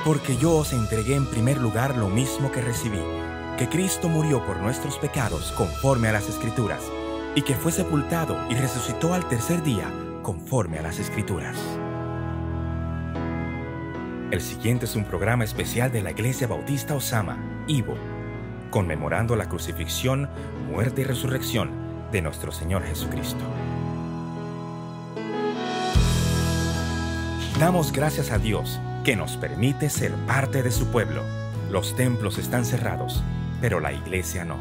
Porque yo os entregué en primer lugar lo mismo que recibí, que Cristo murió por nuestros pecados conforme a las Escrituras, y que fue sepultado y resucitó al tercer día conforme a las Escrituras. El siguiente es un programa especial de la Iglesia Bautista Osama, Ibo, conmemorando la crucifixión, muerte y resurrección de nuestro Señor Jesucristo. Damos gracias a Dios que nos permite ser parte de su pueblo. Los templos están cerrados, pero la iglesia no.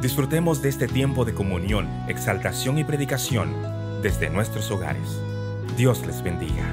Disfrutemos de este tiempo de comunión, exaltación y predicación desde nuestros hogares. Dios les bendiga.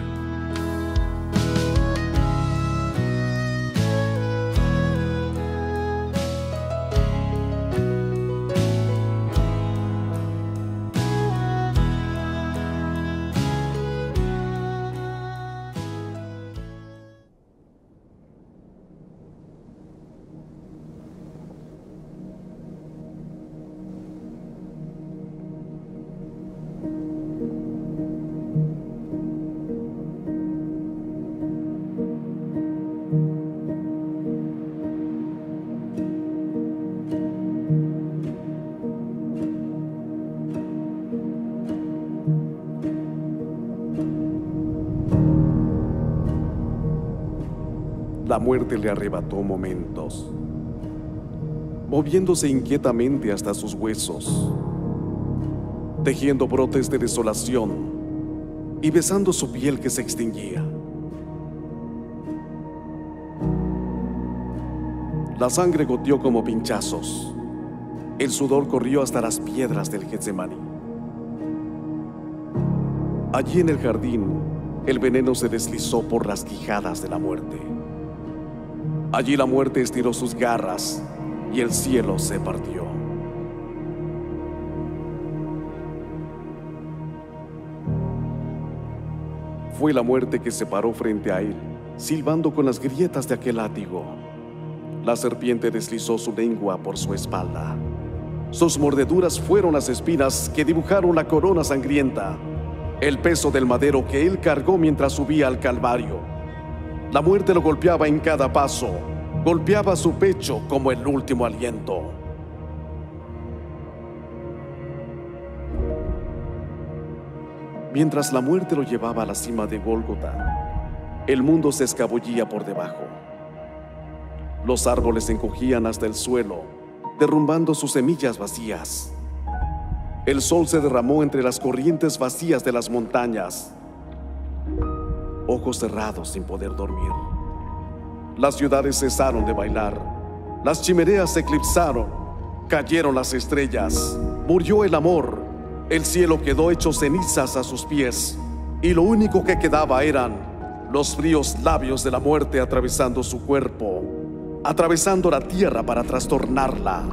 La muerte le arrebató momentos, moviéndose inquietamente hasta sus huesos, tejiendo brotes de desolación y besando su piel que se extinguía. La sangre goteó como pinchazos, el sudor corrió hasta las piedras del Getsemaní. Allí en el jardín, el veneno se deslizó por las quijadas de la muerte. Allí la muerte estiró sus garras y el cielo se partió. Fue la muerte que se paró frente a él, silbando con las grietas de aquel látigo. La serpiente deslizó su lengua por su espalda. Sus mordeduras fueron las espinas que dibujaron la corona sangrienta, el peso del madero que él cargó mientras subía al Calvario. La muerte lo golpeaba en cada paso, golpeaba su pecho como el último aliento. Mientras la muerte lo llevaba a la cima de Gólgota, el mundo se escabullía por debajo. Los árboles se encogían hasta el suelo, derrumbando sus semillas vacías. El sol se derramó entre las corrientes vacías de las montañas. Ojos cerrados sin poder dormir. Las ciudades cesaron de bailar. Las chimeneas se eclipsaron. Cayeron las estrellas. Murió el amor. El cielo quedó hecho cenizas a sus pies. Y lo único que quedaba eran los fríos labios de la muerte atravesando su cuerpo, atravesando la tierra para trastornarla.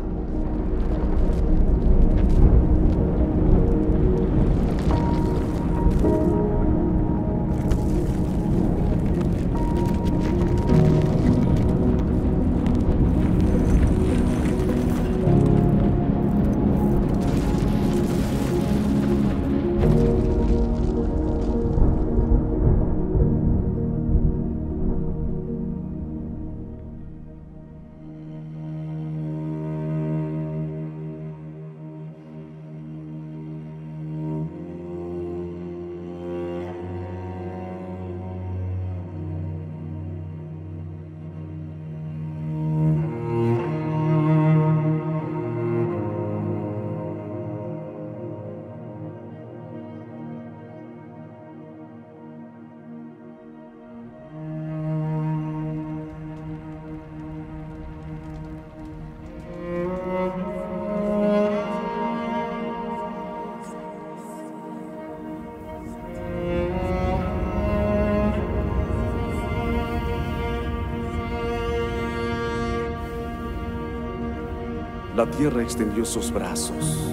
La tierra extendió sus brazos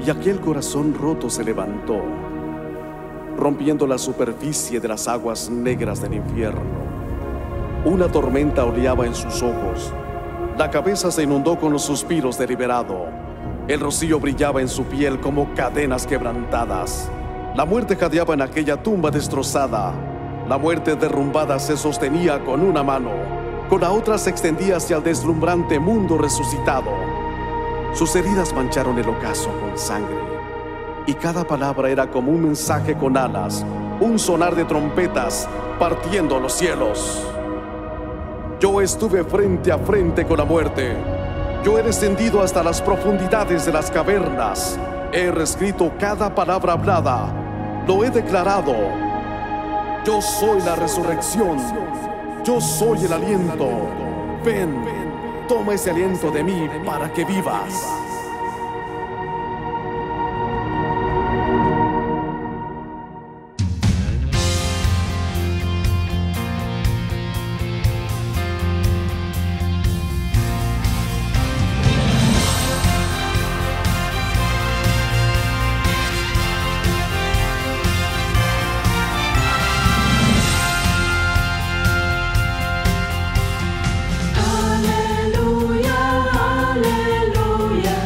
y aquel corazón roto se levantó, rompiendo la superficie de las aguas negras del infierno. Una tormenta oleaba en sus ojos. La cabeza se inundó con los suspiros de liberado. El rocío brillaba en su piel como cadenas quebrantadas. La muerte jadeaba en aquella tumba destrozada. La muerte derrumbada se sostenía con una mano, con la otra se extendía hacia el deslumbrante mundo resucitado. Sus heridas mancharon el ocaso con sangre, y cada palabra era como un mensaje con alas, un sonar de trompetas partiendo los cielos. Yo estuve frente a frente con la muerte. Yo he descendido hasta las profundidades de las cavernas. He reescrito cada palabra hablada. Lo he declarado. Yo soy la resurrección. Yo soy el aliento. Ven, toma ese aliento de mí para que vivas. Aleluya, aleluya.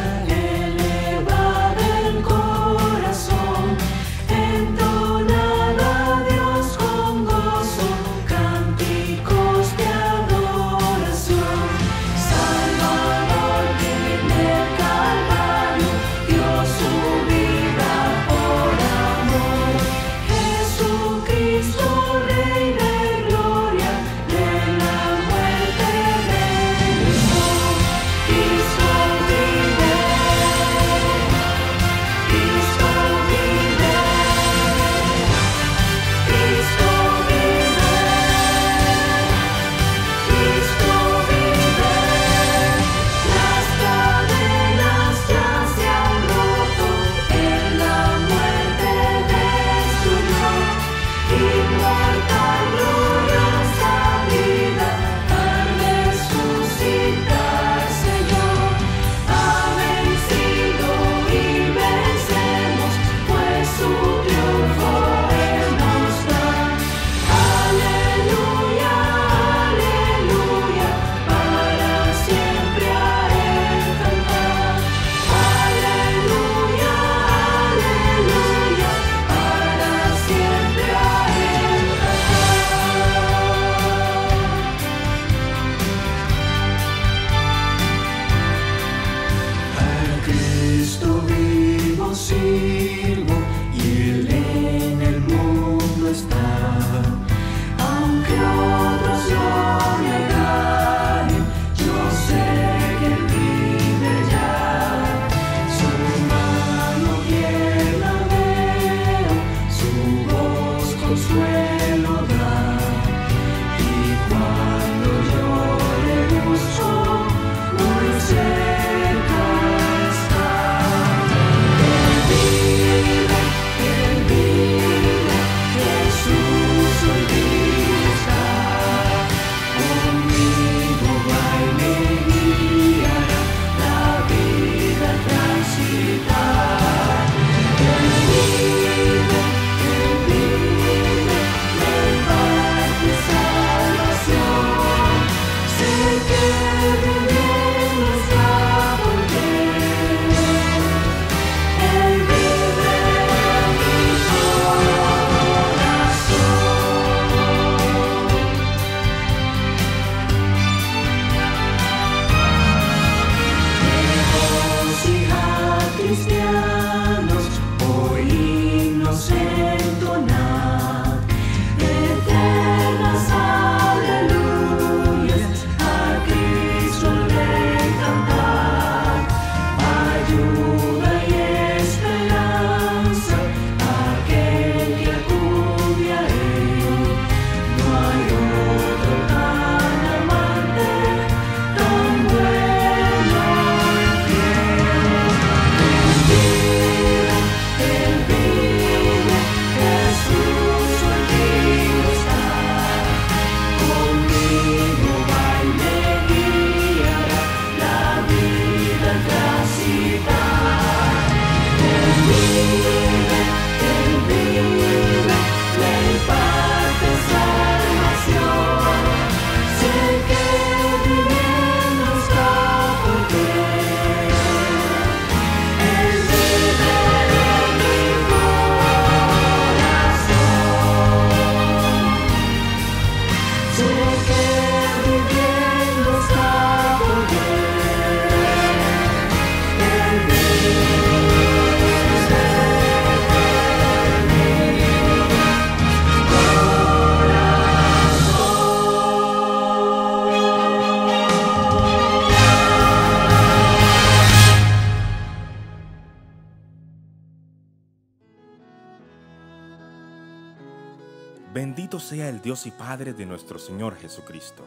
Bendito sea el Dios y Padre de nuestro Señor Jesucristo,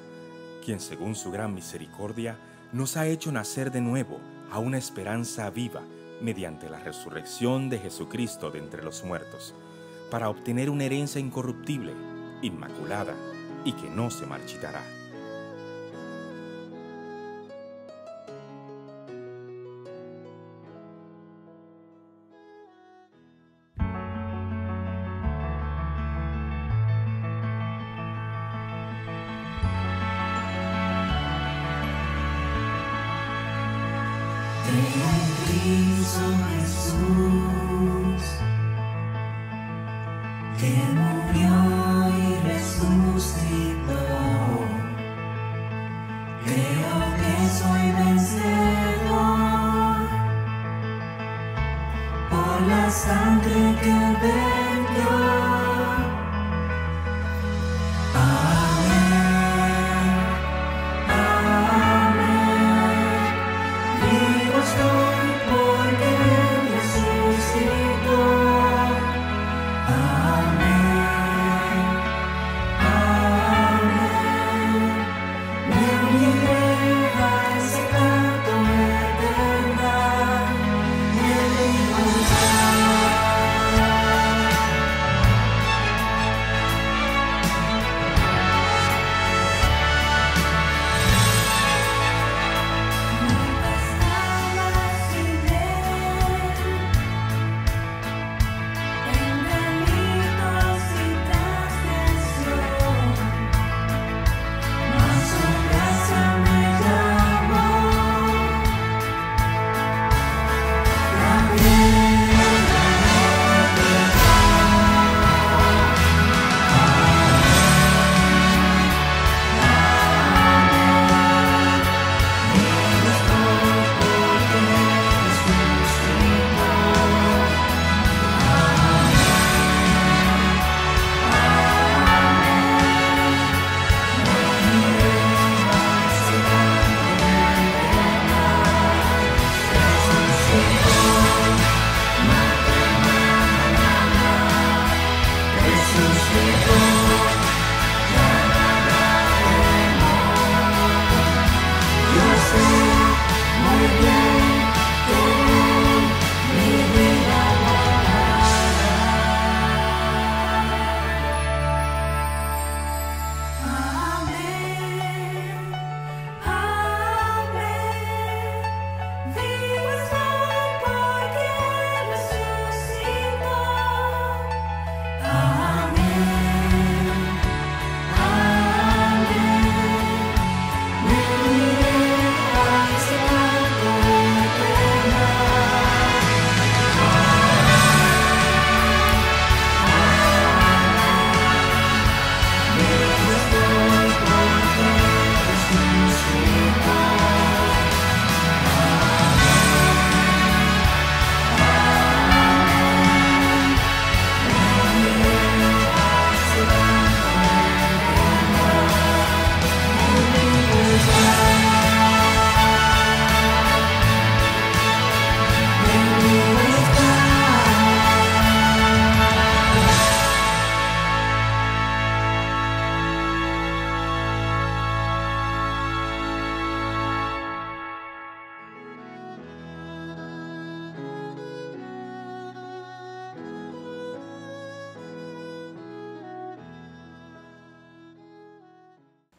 quien según su gran misericordia nos ha hecho nacer de nuevo a una esperanza viva mediante la resurrección de Jesucristo de entre los muertos, para obtener una herencia incorruptible, inmaculada y que no se marchitará. Cristo Jesús, que murió y resucitó. Creo que soy vencedor por la sangre que vertió. Amén, amén. Vivo estoy porque resucitó. Amén, amén. Me uniré a ese canto eternal de libertad.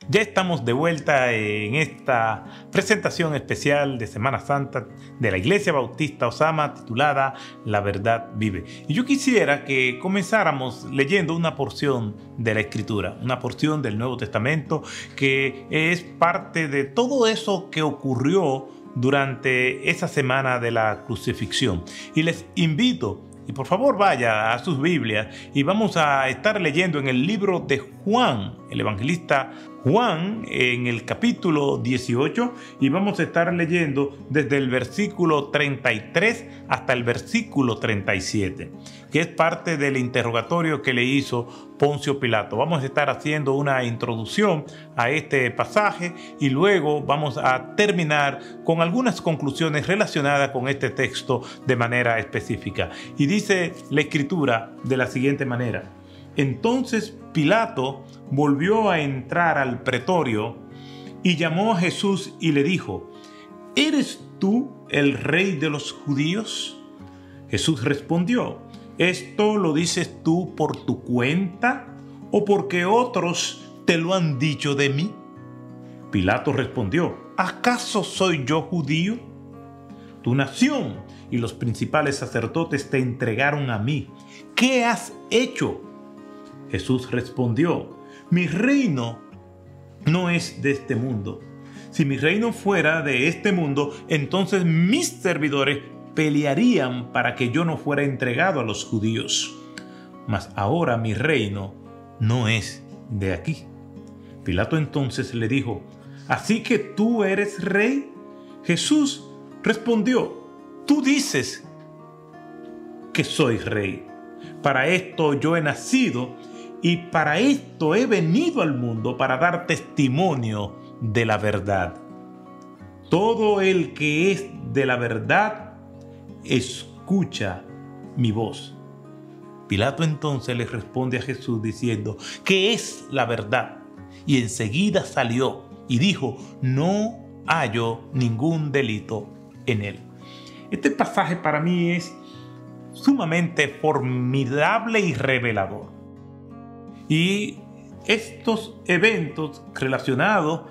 Ya estamos de vuelta en esta presentación especial de Semana Santa de la Iglesia Bautista Osama titulada La Verdad Vive. Y yo quisiera que comenzáramos leyendo una porción de la Escritura, una porción del Nuevo Testamento que es parte de todo eso que ocurrió durante esa semana de la crucifixión. Y les invito, y por favor vaya a sus Biblias, y vamos a estar leyendo en el libro de Juan, el evangelista Juan, en el capítulo 18, y vamos a estar leyendo desde el versículo 33 hasta el versículo 37, que es parte del interrogatorio que le hizo Poncio Pilato. Vamos a estar haciendo una introducción a este pasaje y luego vamos a terminar con algunas conclusiones relacionadas con este texto de manera específica. Y dice la Escritura de la siguiente manera: Entonces Pilato volvió a entrar al pretorio y llamó a Jesús y le dijo: ¿Eres tú el rey de los judíos? Jesús respondió: ¿Esto lo dices tú por tu cuenta o porque otros te lo han dicho de mí? Pilato respondió: ¿Acaso soy yo judío? Tu nación y los principales sacerdotes te entregaron a mí. ¿Qué has hecho? Jesús respondió: Mi reino no es de este mundo. Si mi reino fuera de este mundo, entonces mis servidores pelearían para que yo no fuera entregado a los judíos. Mas ahora mi reino no es de aquí. Pilato entonces le dijo: ¿Así que tú eres rey? Jesús respondió: Tú dices que soy rey. Para esto yo he nacido y para esto he venido al mundo, para dar testimonio de la verdad. Todo el que es de la verdad escucha mi voz. Pilato entonces le responde a Jesús diciendo: ¿Qué es la verdad? Y enseguida salió y dijo: No hallo ningún delito en él. Este pasaje para mí es sumamente formidable y revelador. Y estos eventos relacionados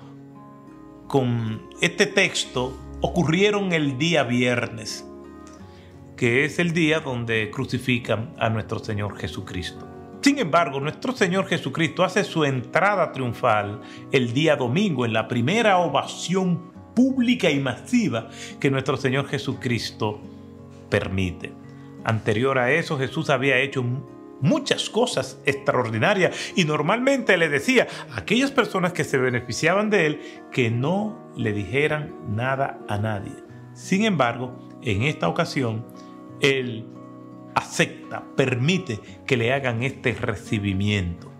con este texto ocurrieron el día viernes, que es el día donde crucifican a nuestro Señor Jesucristo. Sin embargo, nuestro Señor Jesucristo hace su entrada triunfal el día domingo, en la primera ovación pública y masiva que nuestro Señor Jesucristo permite. Anterior a eso, Jesús había hecho muchas cosas extraordinarias y normalmente le decía a aquellas personas que se beneficiaban de él que no le dijeran nada a nadie. Sin embargo, en esta ocasión, él acepta, permite que le hagan este recibimiento.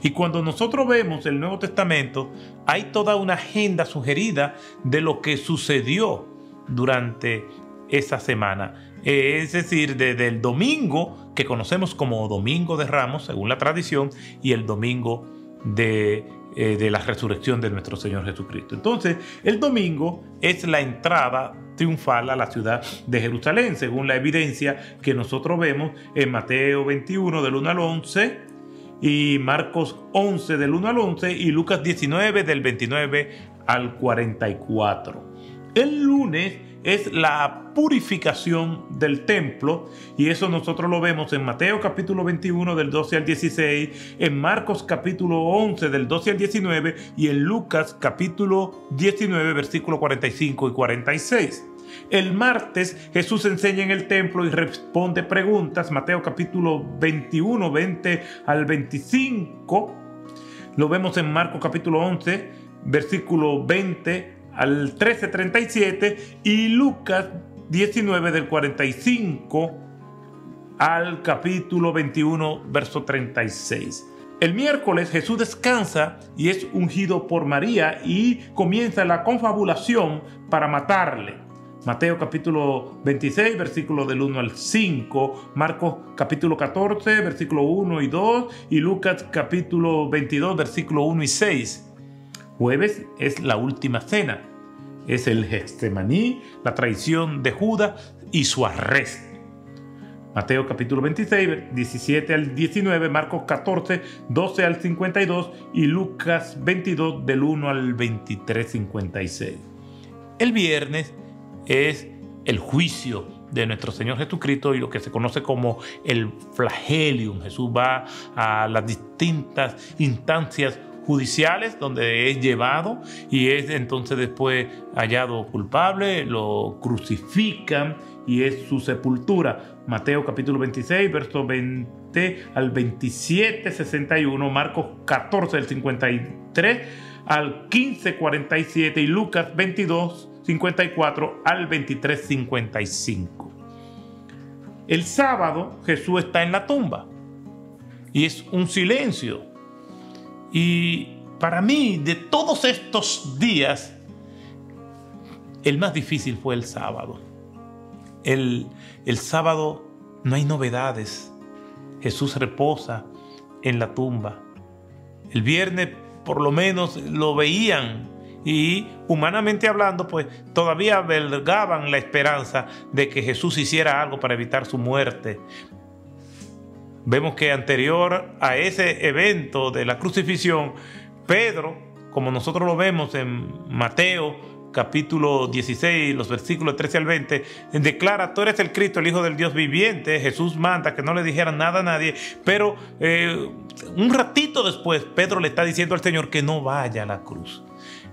Y cuando nosotros vemos el Nuevo Testamento, hay toda una agenda sugerida de lo que sucedió durante esa semana. Es decir, desde el domingo, que conocemos como Domingo de Ramos, según la tradición, y el domingo de la resurrección de nuestro Señor Jesucristo. Entonces, el domingo es la entrada triunfal a la ciudad de Jerusalén, según la evidencia que nosotros vemos en Mateo 21 del 1 al 11, y Marcos 11 del 1 al 11 y Lucas 19 del 29 al 44. El lunes es la purificación del templo y eso nosotros lo vemos en Mateo capítulo 21 del 12 al 16, en Marcos capítulo 11 del 12 al 19 y en Lucas capítulo 19 versículos 45 y 46. El martes Jesús enseña en el templo y responde preguntas. Mateo capítulo 21, 20 al 25. Lo vemos en Marcos capítulo 11, versículo 20 al 13:37 y Lucas 19 del 45 al capítulo 21, verso 36. El miércoles Jesús descansa y es ungido por María y comienza la confabulación para matarle. Mateo capítulo 26, versículo del 1 al 5, Marcos capítulo 14, versículo 1 y 2 y Lucas capítulo 22, versículo 1 y 6. Jueves es la última cena, es el Getsemaní, la traición de Judas y su arresto. Mateo capítulo 26, 17 al 19, Marcos 14, 12 al 52 y Lucas 22 del 1 al 23, 56. El viernes es el juicio de nuestro Señor Jesucristo y lo que se conoce como el flagelium. Jesús va a las distintas instancias judiciales donde es llevado y es entonces después hallado culpable, lo crucifican y es su sepultura. Mateo capítulo 26, versos 20 al 27, 61, Marcos 14, del 53 al 15, 47 y Lucas 22, 54 al 23, 55. El sábado Jesús está en la tumba y es un silencio. Y para mí, de todos estos días, el más difícil fue el sábado. El sábado no hay novedades. Jesús reposa en la tumba. El viernes por lo menos lo veían y humanamente hablando pues todavía albergaban la esperanza de que Jesús hiciera algo para evitar su muerte. Vemos que anterior a ese evento de la crucifixión, Pedro, como nosotros lo vemos en Mateo capítulo 16, los versículos 13 al 20, declara: tú eres el Cristo, el Hijo del Dios viviente. Jesús manda que no le dijeran nada a nadie, pero un ratito después Pedro le está diciendo al Señor que no vaya a la cruz.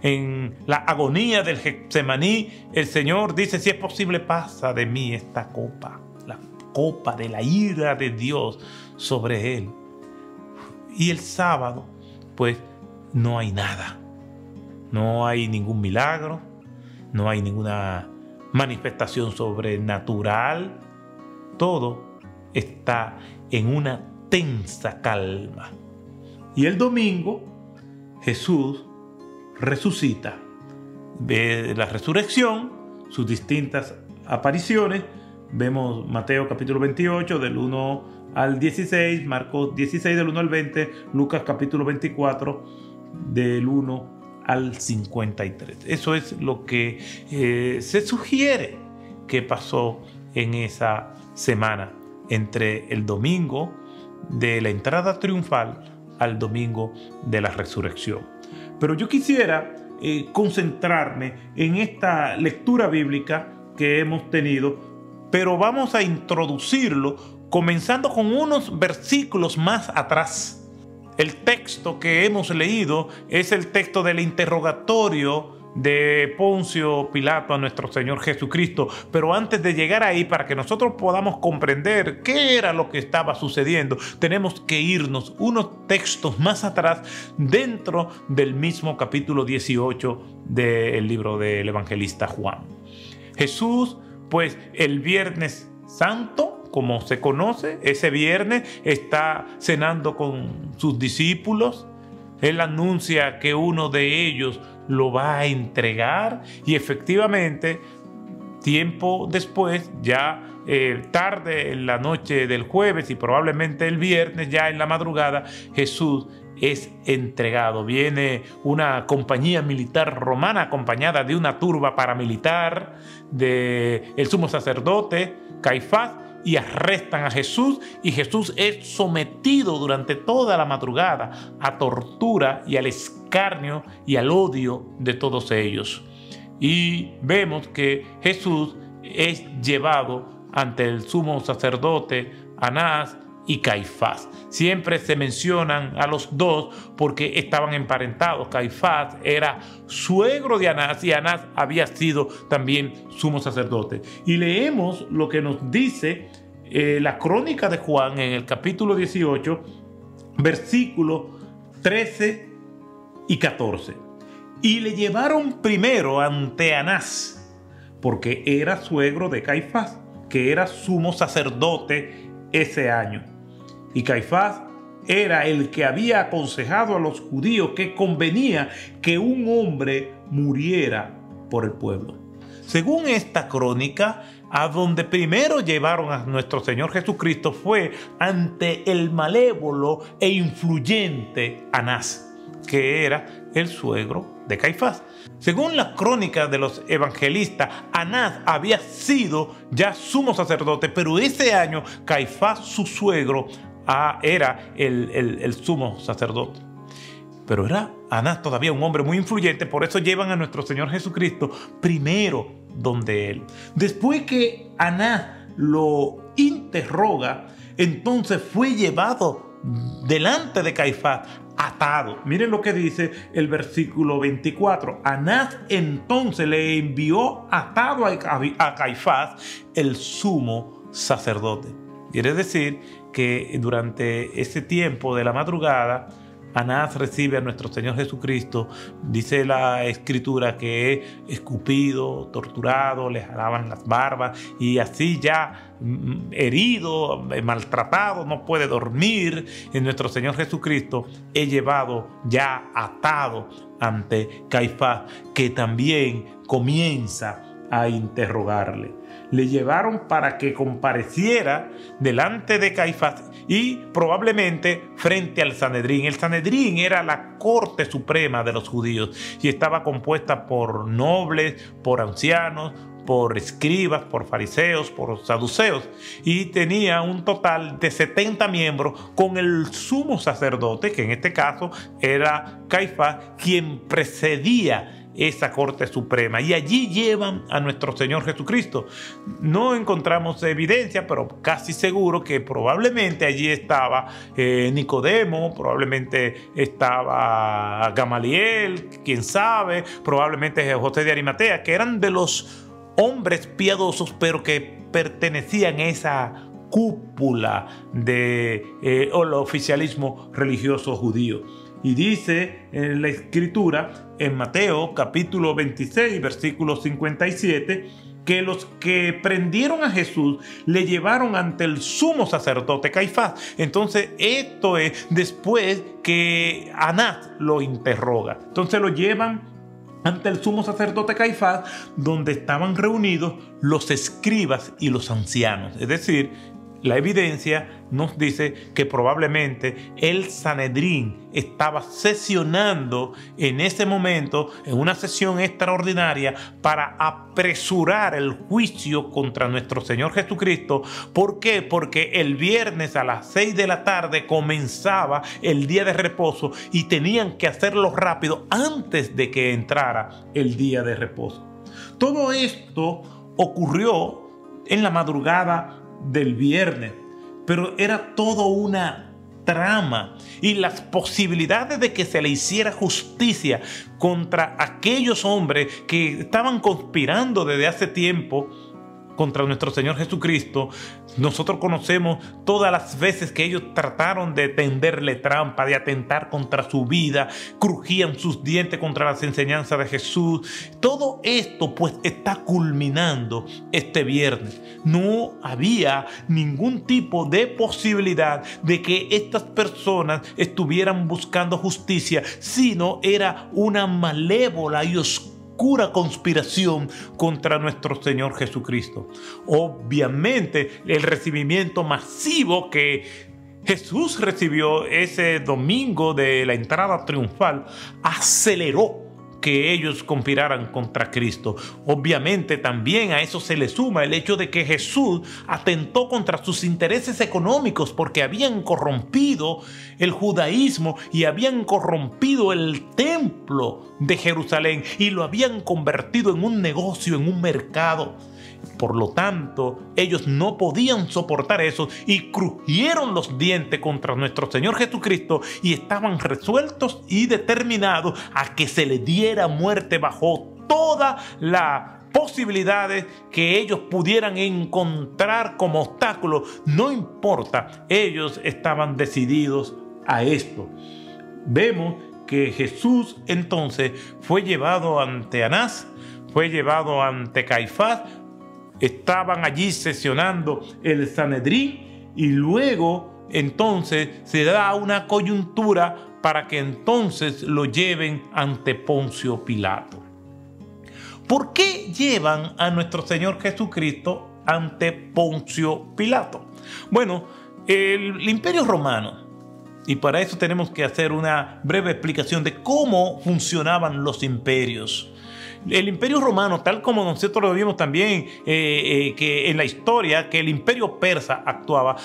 En la agonía del Getsemaní, el Señor dice: si es posible, pasa de mí esta copa, la copa de la ira de Dios sobre él. Y el sábado, pues, no hay nada. No hay ningún milagro, no hay ninguna manifestación sobrenatural. Todo está en una tensa calma. Y el domingo, Jesús resucita. Ve la resurrección, sus distintas apariciones. Vemos Mateo capítulo 28 del 1 al 16, Marcos 16 del 1 al 20, Lucas capítulo 24 del 1 al 53. Eso es lo que se sugiere que pasó en esa semana entre el domingo de la entrada triunfal al domingo de la resurrección. Pero yo quisiera concentrarme en esta lectura bíblica que hemos tenido, pero vamos a introducirlo comenzando con unos versículos más atrás. El texto que hemos leído es el texto del interrogatorio de Poncio Pilato a nuestro Señor Jesucristo. Pero antes de llegar ahí, para que nosotros podamos comprender qué era lo que estaba sucediendo, tenemos que irnos unos textos más atrás dentro del mismo capítulo 18 del libro del evangelista Juan. Jesús, pues el Viernes Santo, como se conoce, ese viernes está cenando con sus discípulos. Él anuncia que uno de ellos lo va a entregar y efectivamente, tiempo después, ya tarde en la noche del jueves y probablemente el viernes, ya en la madrugada, Jesús es entregado. Viene una compañía militar romana acompañada de una turba paramilitar del sumo sacerdote Caifás, y arrestan a Jesús, y Jesús es sometido durante toda la madrugada a tortura y al escarnio y al odio de todos ellos. Y vemos que Jesús es llevado ante el sumo sacerdote Anás y Caifás. Siempre se mencionan a los dos porque estaban emparentados. Caifás era suegro de Anás y Anás había sido también sumo sacerdote. Y leemos lo que nos dice la crónica de Juan en el capítulo 18, versículos 13 y 14. Y le llevaron primero ante Anás, porque era suegro de Caifás, que era sumo sacerdote ese año. Y Caifás era el que había aconsejado a los judíos que convenía que un hombre muriera por el pueblo. Según esta crónica, a donde primero llevaron a nuestro Señor Jesucristo fue ante el malévolo e influyente Anás, que era el suegro de Caifás. Según la crónica de los evangelistas, Anás había sido ya sumo sacerdote, pero ese año Caifás, su suegro, era el sumo sacerdote. Pero era Anás todavía un hombre muy influyente, por eso llevan a nuestro Señor Jesucristo primero donde él. Después que Anás lo interroga, entonces fue llevado delante de Caifás atado. Miren lo que dice el versículo 24. Anás entonces le envió atado a Caifás, el sumo sacerdote. Quiere decir que durante ese tiempo de la madrugada, Anás recibe a nuestro Señor Jesucristo. Dice la Escritura que es escupido, torturado, le jalaban las barbas y así ya herido, maltratado, no puede dormir. En nuestro Señor Jesucristo es llevado ya atado ante Caifás, que también comienza a interrogarle. Le llevaron para que compareciera delante de Caifás y probablemente frente al Sanedrín. El Sanedrín era la corte suprema de los judíos y estaba compuesta por nobles, por ancianos, por escribas, por fariseos, por saduceos, y tenía un total de 70 miembros, con el sumo sacerdote, que en este caso era Caifás, quien precedía esa corte suprema, y allí llevan a nuestro Señor Jesucristo. No encontramos evidencia, pero casi seguro que probablemente allí estaba Nicodemo, probablemente estaba Gamaliel, quién sabe, probablemente José de Arimatea, que eran de los hombres piadosos, pero que pertenecían a esa cúpula del oficialismo religioso judío. Y dice en la Escritura, en Mateo capítulo 26, versículo 57, que los que prendieron a Jesús le llevaron ante el sumo sacerdote Caifás. Entonces esto es después que Anás lo interroga. Entonces lo llevan ante el sumo sacerdote Caifás, donde estaban reunidos los escribas y los ancianos. Es decir, la evidencia nos dice que probablemente el Sanedrín estaba sesionando en ese momento, en una sesión extraordinaria, para apresurar el juicio contra nuestro Señor Jesucristo. ¿Por qué? Porque el viernes a las 6 de la tarde comenzaba el día de reposo y tenían que hacerlo rápido antes de que entrara el día de reposo. Todo esto ocurrió en la madrugada del viernes, pero era todo una trama, y las posibilidades de que se le hiciera justicia contra aquellos hombres que estaban conspirando desde hace tiempo contra nuestro Señor Jesucristo. Nosotros conocemos todas las veces que ellos trataron de tenderle trampa, de atentar contra su vida, crujían sus dientes contra las enseñanzas de Jesús. Todo esto pues está culminando este viernes. No había ningún tipo de posibilidad de que estas personas estuvieran buscando justicia, sino era una malévola y oscura conspiración contra nuestro Señor Jesucristo. Obviamente, el recibimiento masivo que Jesús recibió ese domingo de la entrada triunfal aceleró que ellos conspiraran contra Cristo. Obviamente también a eso se le suma el hecho de que Jesús atentó contra sus intereses económicos, porque habían corrompido el judaísmo y habían corrompido el templo de Jerusalén y lo habían convertido en un negocio, en un mercado. Por lo tanto, ellos no podían soportar eso y crujieron los dientes contra nuestro Señor Jesucristo, y estaban resueltos y determinados a que se le diera muerte bajo todas las posibilidades que ellos pudieran encontrar como obstáculo. No importa, ellos estaban decididos a esto. Vemos que Jesús entonces fue llevado ante Anás, fue llevado ante Caifás. Estaban allí sesionando el Sanedrín, y luego entonces se da una coyuntura para que entonces lo lleven ante Poncio Pilato. ¿Por qué llevan a nuestro Señor Jesucristo ante Poncio Pilato? Bueno, el Imperio Romano, y para eso tenemos que hacer una breve explicación de cómo funcionaban los imperios. El Imperio Romano, tal como nosotros lo vimos también que en la historia, que el Imperio Persa actuaba,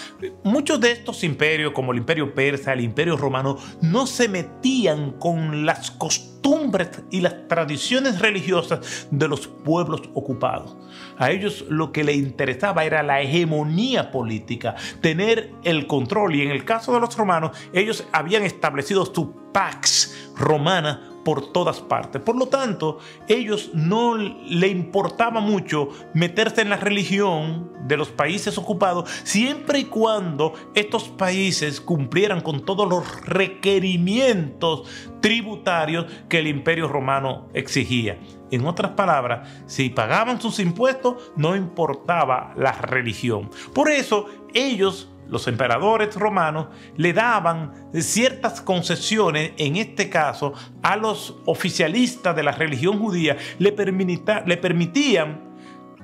muchos de estos imperios, como el Imperio Persa, el Imperio Romano, no se metían con las costumbres y las tradiciones religiosas de los pueblos ocupados. A ellos lo que les interesaba era la hegemonía política, tener el control, y en el caso de los romanos, ellos habían establecido su pax romana por todas partes. Por lo tanto, ellos no le importaba mucho meterse en la religión de los países ocupados, siempre y cuando estos países cumplieran con todos los requerimientos tributarios que el Imperio Romano exigía. En otras palabras, si pagaban sus impuestos, no importaba la religión. Por eso, ellos, los emperadores romanos, le daban ciertas concesiones, en este caso a los oficialistas de la religión judía, le permitían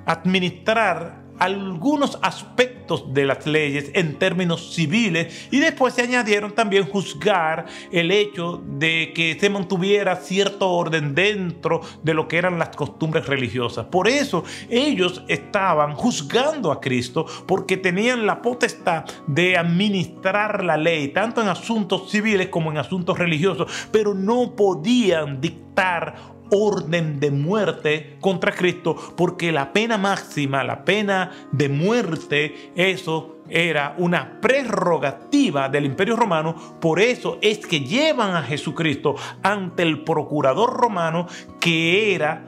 administrar algunos aspectos de las leyes en términos civiles, y después se añadieron también juzgar el hecho de que se mantuviera cierto orden dentro de lo que eran las costumbres religiosas. Por eso ellos estaban juzgando a Cristo, porque tenían la potestad de administrar la ley, tanto en asuntos civiles como en asuntos religiosos, pero no podían dictar orden de muerte contra Cristo, porque la pena máxima, la pena de muerte, eso era una prerrogativa del Imperio Romano. Por eso es que llevan a Jesucristo ante el procurador romano, que era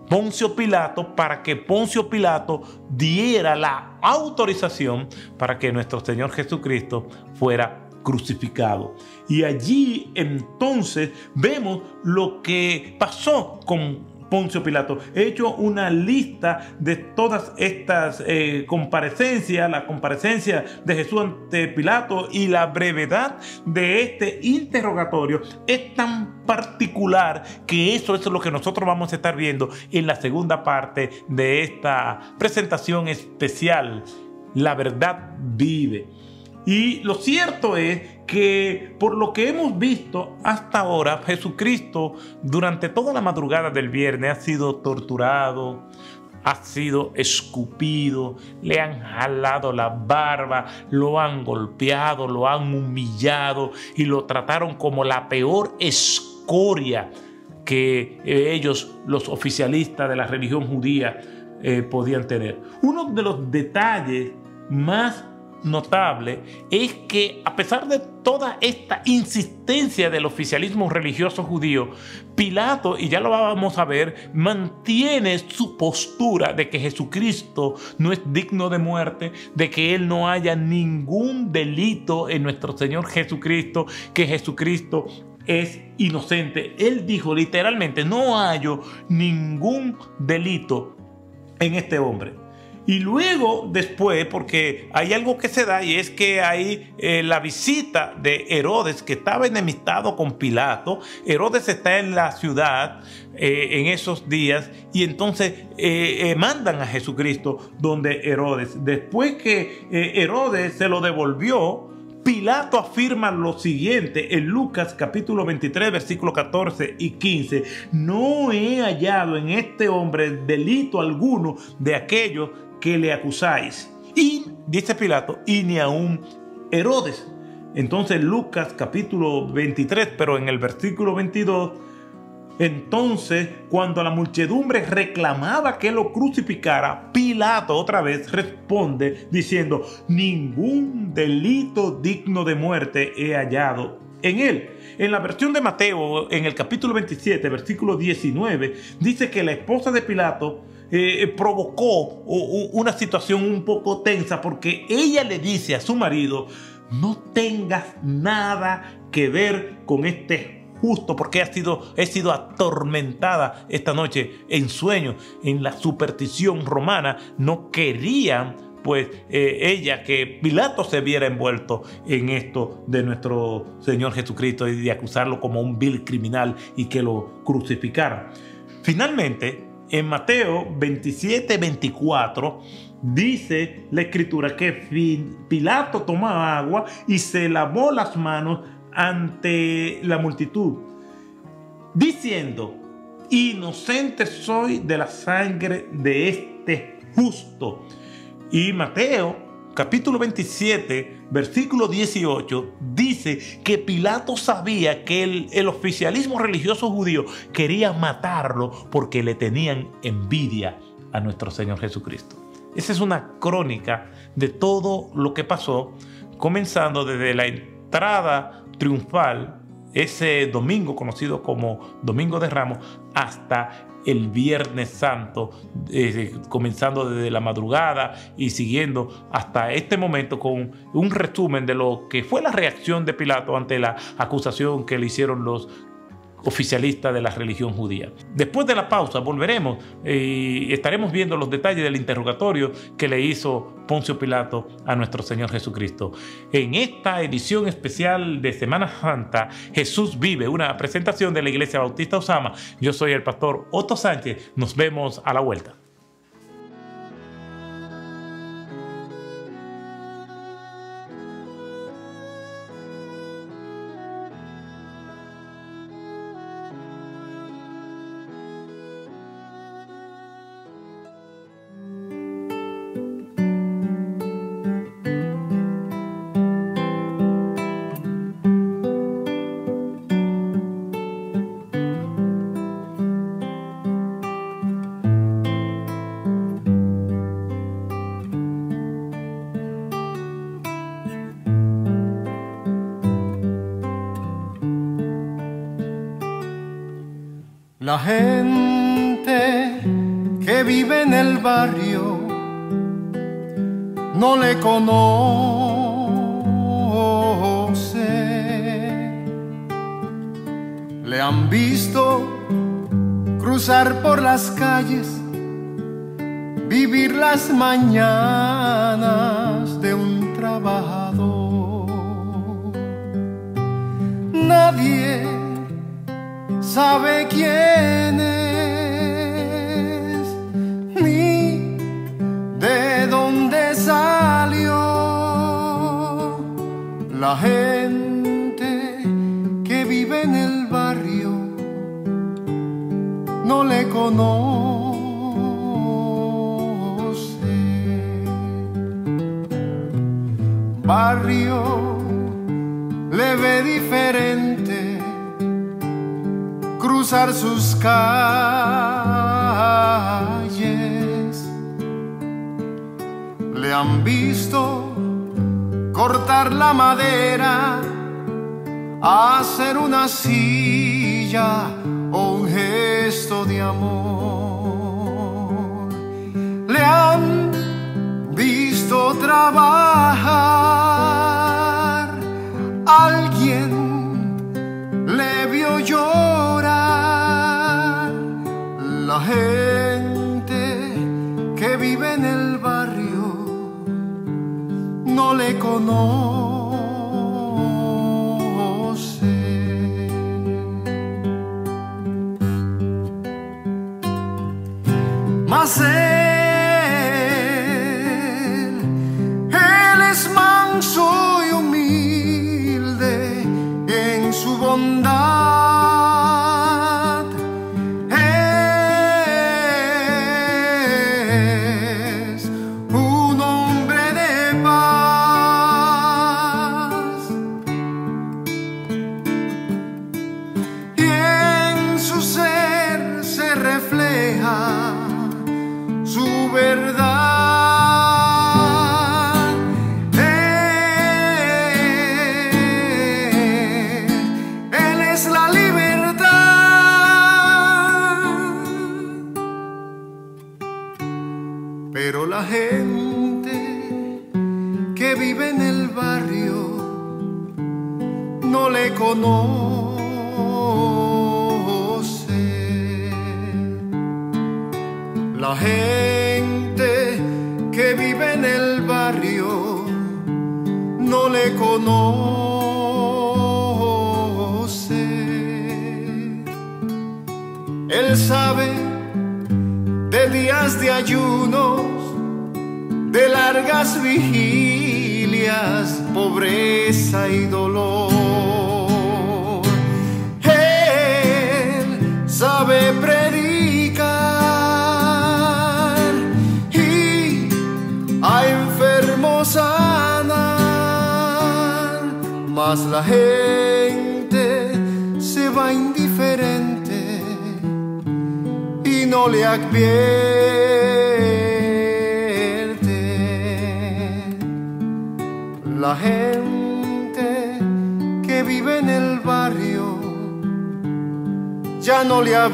Poncio Pilato, para que Poncio Pilato diera la autorización para que nuestro Señor Jesucristo fuera crucificado. Y allí entonces vemos lo que pasó con Poncio Pilato. He hecho una lista de todas estas comparecencias, la comparecencia de Jesús ante Pilato, y la brevedad de este interrogatorio es tan particular que eso es lo que nosotros vamos a estar viendo en la segunda parte de esta presentación especial. La verdad vive. Y lo cierto es que, por lo que hemos visto hasta ahora, Jesucristo durante toda la madrugada del viernes ha sido torturado, ha sido escupido, le han jalado la barba, lo han golpeado, lo han humillado y lo trataron como la peor escoria que ellos, los oficialistas de la religión judía, podían tener. Uno de los detalles más notable es que, a pesar de toda esta insistencia del oficialismo religioso judío, Pilato, y ya lo vamos a ver, mantiene su postura de que Jesucristo no es digno de muerte, de que él no haya ningún delito en nuestro Señor Jesucristo, que Jesucristo es inocente. Él dijo literalmente: no hallo ningún delito en este hombre. Y luego, después, porque hay algo que se da, y es que hay la visita de Herodes, que estaba enemistado con Pilato. Herodes está en la ciudad en esos días, y entonces mandan a Jesucristo donde Herodes. Después que Herodes se lo devolvió, Pilato afirma lo siguiente en Lucas capítulo 23, versículos 14 y 15. No he hallado en este hombre delito alguno de aquellos que le acusáis. Y dice Pilato: y ni aún Herodes. Entonces Lucas capítulo 23, pero en el versículo 22, entonces cuando la muchedumbre reclamaba que lo crucificara, Pilato otra vez responde diciendo: ningún delito digno de muerte he hallado en él. En la versión de Mateo, en el capítulo 27, versículo 19, dice que la esposa de Pilato provocó una situación un poco tensa, porque ella le dice a su marido: no tengas nada que ver con este justo, porque he sido atormentada esta noche en sueños. En la superstición romana no querían pues ella que Pilato se viera envuelto en esto de nuestro Señor Jesucristo, y de acusarlo como un vil criminal y que lo crucificaran. Finalmente, en Mateo 27, 24, dice la Escritura que Pilato tomó agua y se lavó las manos ante la multitud, diciendo: inocente soy de la sangre de este justo. Y Mateo capítulo 27, versículo 18, dice que Pilato sabía que el oficialismo religioso judío quería matarlo porque le tenían envidia a nuestro Señor Jesucristo. Esa es una crónica de todo lo que pasó, comenzando desde la entrada triunfal, ese domingo conocido como Domingo de Ramos, hasta el Viernes Santo, comenzando desde la madrugada y siguiendo hasta este momento, con un resumen de lo que fue la reacción de Pilato ante la acusación que le hicieron los oficialistas de la religión judía. Después de la pausa volveremos y estaremos viendo los detalles del interrogatorio que le hizo Poncio Pilato a nuestro Señor Jesucristo. En esta edición especial de Semana Santa, Jesús vive, una presentación de la Iglesia Bautista Osama. Yo soy el pastor Otto Sánchez. Nos vemos a la vuelta. La gente que vive en el barrio no le conoce. Le han visto cruzar por las calles, vivir las mañanas de un trabajador. Nadie sabe quién es, ni de dónde salió. La gente que vive en el barrio no le conoce. Barrio le ve diferente cruzar sus calles. Le han visto cortar la madera, hacer una silla o un gesto de amor. Le han visto trabajar, alguien le vio llorar. La gente que vive en el barrio no le conoce. Mas él es manso y humilde en su bondad. Es un hombre de paz y en su ser se refleja su verdad. Él es la libertad. Pero la gente que vive en el barrio no le conoce. La gente que vive en el barrio no le conoce. Él sabe de días de ayunos, de largas vigilias, pobreza y dolor. Él sabe predicar y a enfermos sanar, mas la gente se va indiferente y no le advierte. La gente que vive en el barrio ya no le ha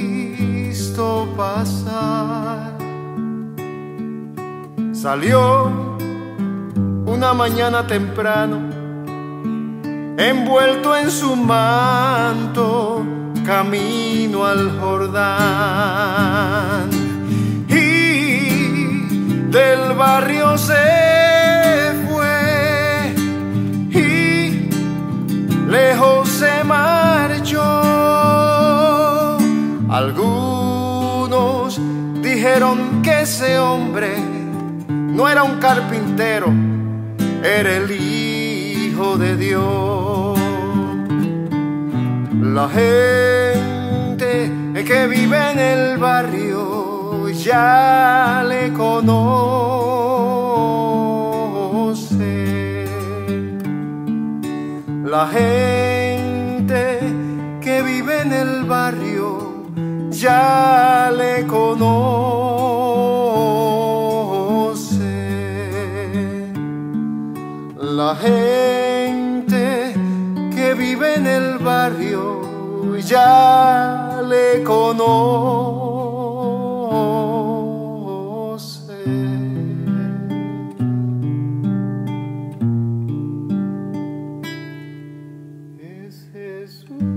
visto pasar. Salió una mañana temprano, envuelto en su manto, camino al Jordán, y del barrio se fue y lejos se marchó. Algunos dijeron que ese hombre no era un carpintero, era el Hijo de Dios. La gente que vive en el barrio ya le conoce. La gente que vive en el barrio ya le conoce. La gente que vive en el barrio ya le conoce. Es Jesús.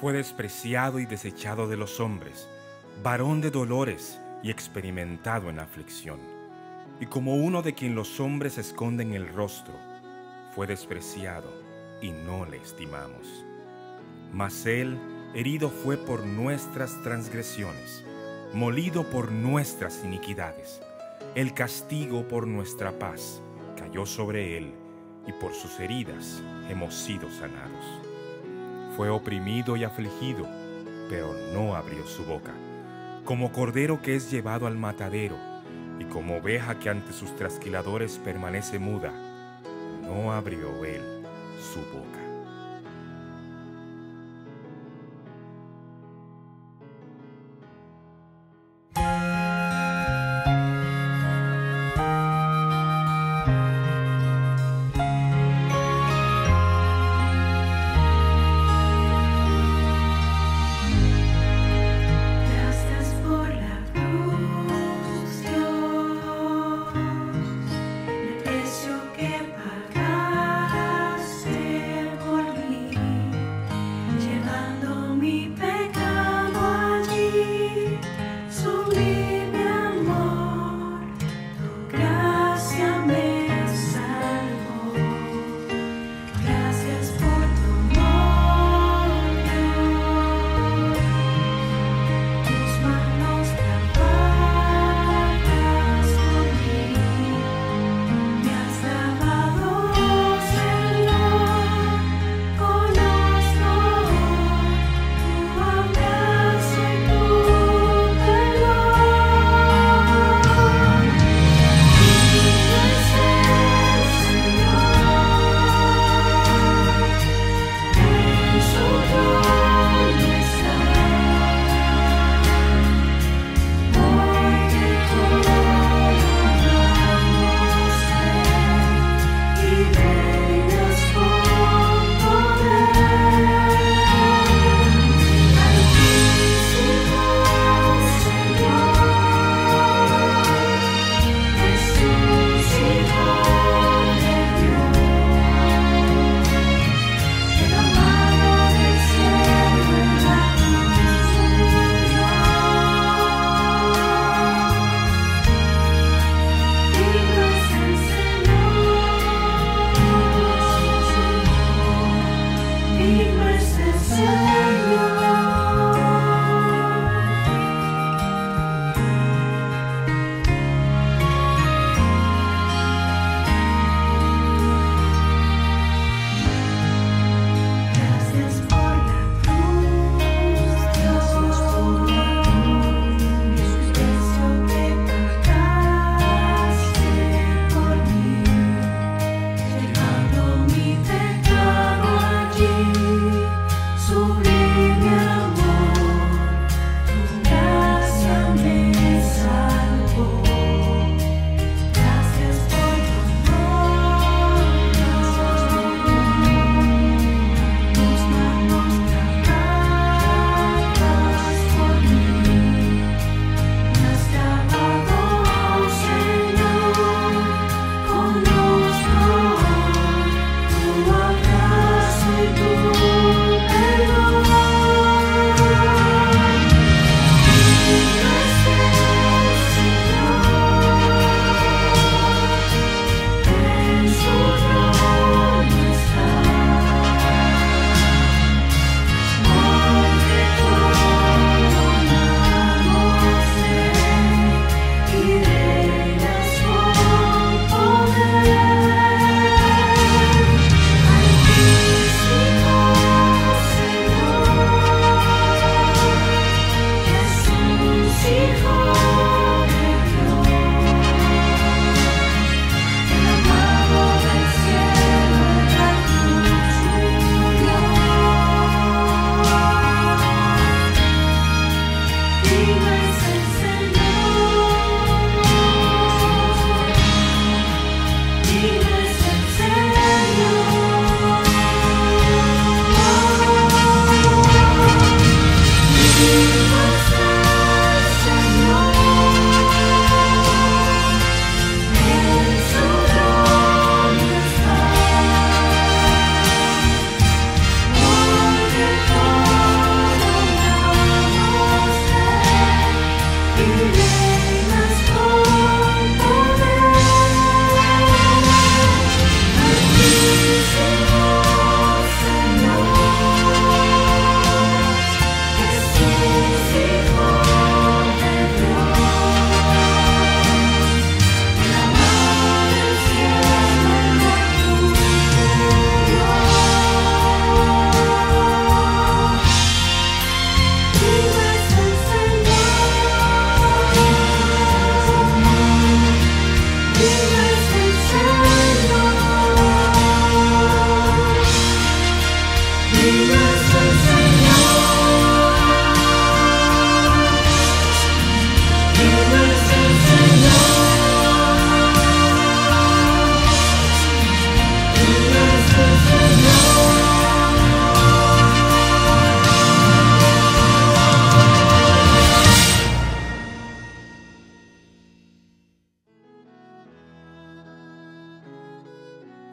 Fue despreciado y desechado de los hombres, varón de dolores y experimentado en aflicción. Y como uno de quien los hombres esconden el rostro, fue despreciado y no le estimamos. Mas él herido fue por nuestras transgresiones, molido por nuestras iniquidades. El castigo por nuestra paz cayó sobre él, y por sus heridas hemos sido sanados. Fue oprimido y afligido, pero no abrió su boca. Como cordero que es llevado al matadero, y como oveja que ante sus trasquiladores permanece muda, no abrió él su boca. Gracias por la cruz, Dios, el precio que pagaste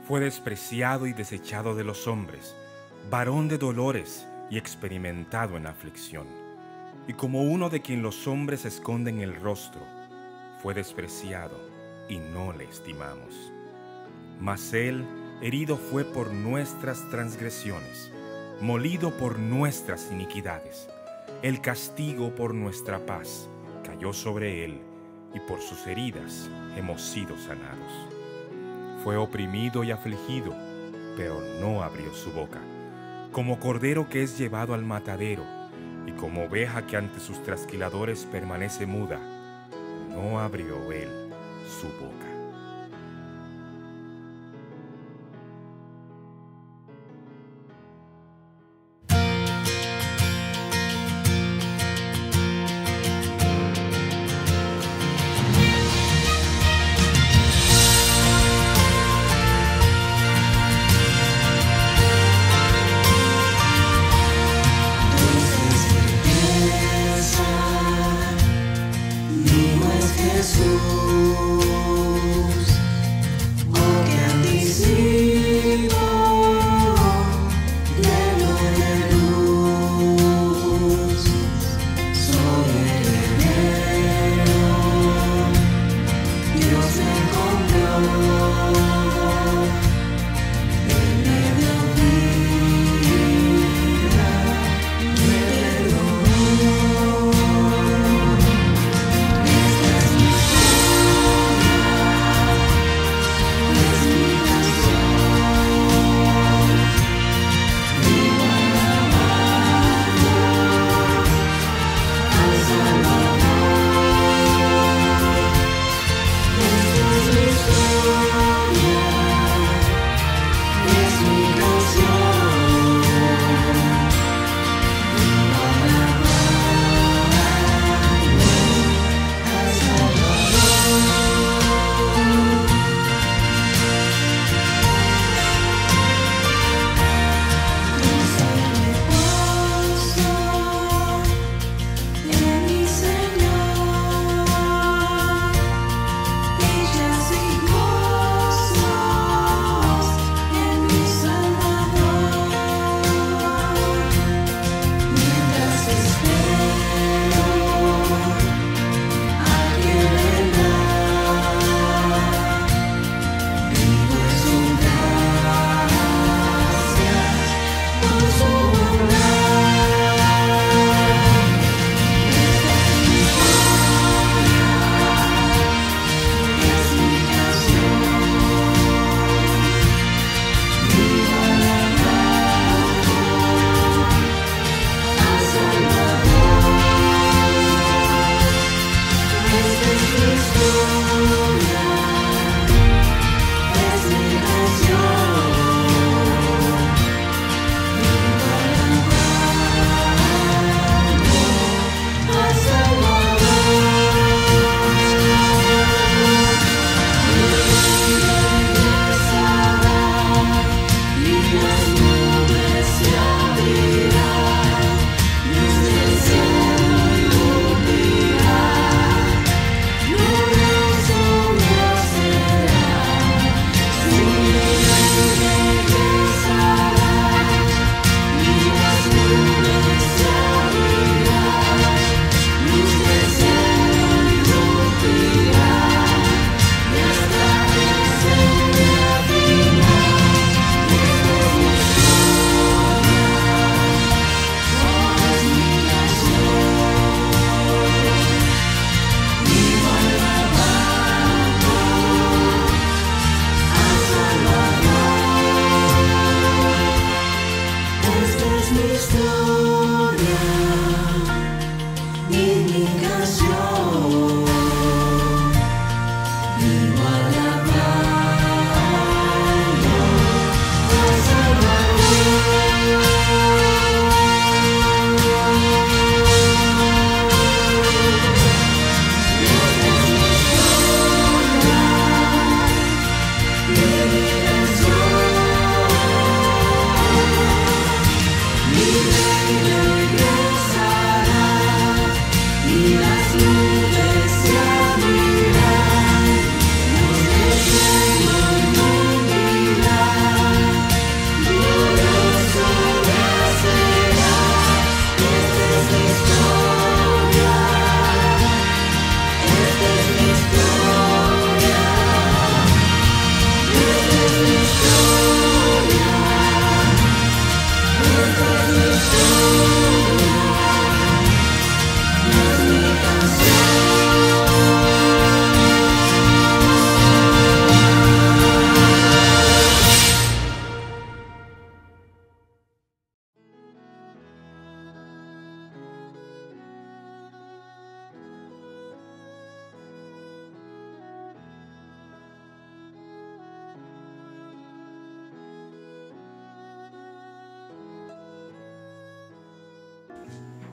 Fue despreciado y desechado de los hombres, varón de dolores y experimentado en aflicción. Y como uno de quien los hombres esconden el rostro, fue despreciado y no le estimamos. Mas él herido fue por nuestras transgresiones, molido por nuestras iniquidades. El castigo por nuestra paz cayó sobre él, y por sus heridas hemos sido sanados. Fue oprimido y afligido, pero no abrió su boca. Como cordero que es llevado al matadero, y como oveja que ante sus trasquiladores permanece muda, no abrió él su boca.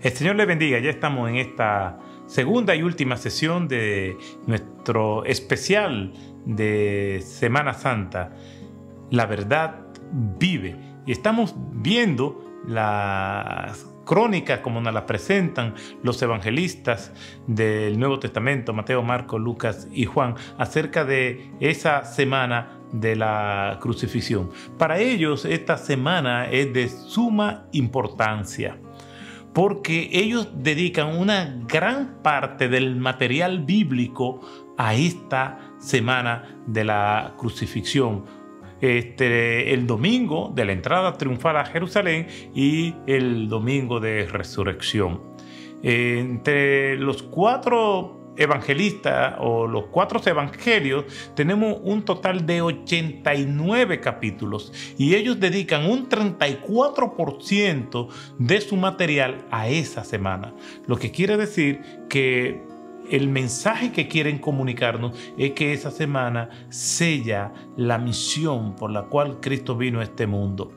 El Señor le bendiga. Ya estamos en esta segunda y última sesión de nuestro especial de Semana Santa. La verdad vive. Y estamos viendo las crónicas como nos las presentan los evangelistas del Nuevo Testamento, Mateo, Marcos, Lucas y Juan, acerca de esa semana de la crucifixión. Para ellos esta semana es de suma importancia, porque ellos dedican una gran parte del material bíblico a esta semana de la crucifixión. El domingo de la entrada triunfal a Jerusalén y el domingo de resurrección. Entre los cuatro evangelistas o los cuatro evangelios tenemos un total de 89 capítulos y ellos dedican un 34% de su material a esa semana, lo que quiere decir que el mensaje que quieren comunicarnos es que esa semana sella la misión por la cual Cristo vino a este mundo.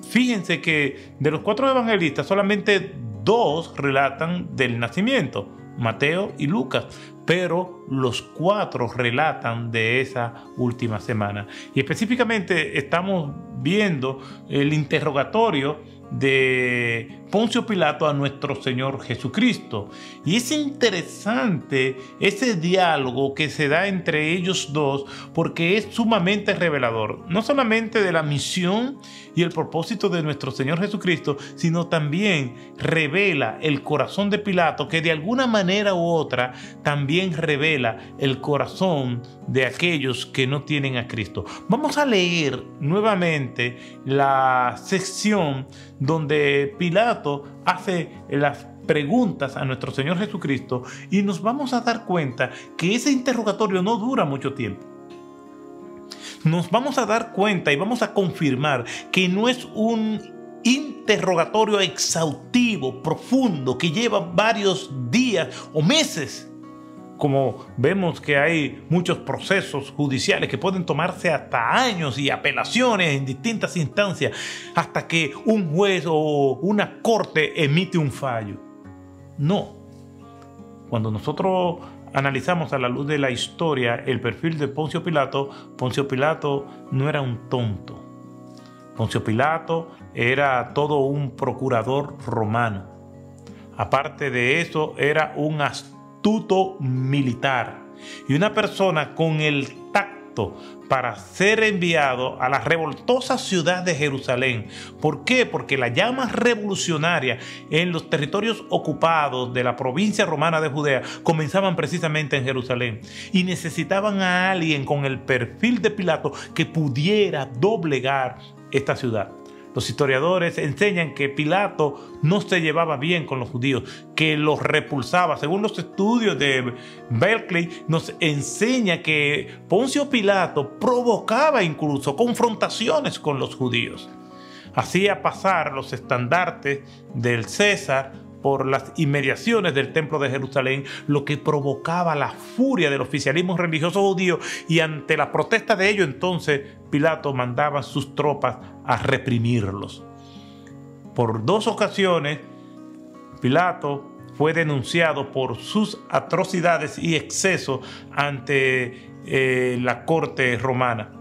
Fíjense que de los cuatro evangelistas solamente dos relatan del nacimiento, Mateo y Lucas, pero los cuatro relatan de esa última semana. Y específicamente estamos viendo el interrogatorio de Poncio Pilato a nuestro Señor Jesucristo. Y es interesante ese diálogo que se da entre ellos dos, porque es sumamente revelador, no solamente de la misión y el propósito de nuestro Señor Jesucristo, sino también revela el corazón de Pilato, que de alguna manera u otra también revela el corazón de aquellos que no tienen a Cristo. Vamos a leer nuevamente la sección donde Pilato hace las preguntas a nuestro Señor Jesucristo y nos vamos a dar cuenta que ese interrogatorio no dura mucho tiempo. Nos vamos a dar cuenta y vamos a confirmar que no es un interrogatorio exhaustivo, profundo, que lleva varios días o meses. Como vemos que hay muchos procesos judiciales que pueden tomarse hasta años y apelaciones en distintas instancias hasta que un juez o una corte emite un fallo. No. Cuando nosotros analizamos a la luz de la historia el perfil de Poncio Pilato no era un tonto. Poncio Pilato era todo un procurador romano. Aparte de eso, era un astuto militar y una persona con el tacto para ser enviado a la revoltosa ciudad de Jerusalén. ¿Por qué? Porque la llama revolucionaria en los territorios ocupados de la provincia romana de Judea comenzaban precisamente en Jerusalén y necesitaban a alguien con el perfil de Pilato que pudiera doblegar esta ciudad. Los historiadores enseñan que Pilato no se llevaba bien con los judíos, que los repulsaba. Según los estudios de Berkeley, nos enseña que Poncio Pilato provocaba incluso confrontaciones con los judíos. Hacía pasar los estandartes del César por las inmediaciones del templo de Jerusalén, lo que provocaba la furia del oficialismo religioso judío, y ante la protesta de ellos, entonces Pilato mandaba sus tropas a reprimirlos. Por dos ocasiones, Pilato fue denunciado por sus atrocidades y excesos ante la corte romana.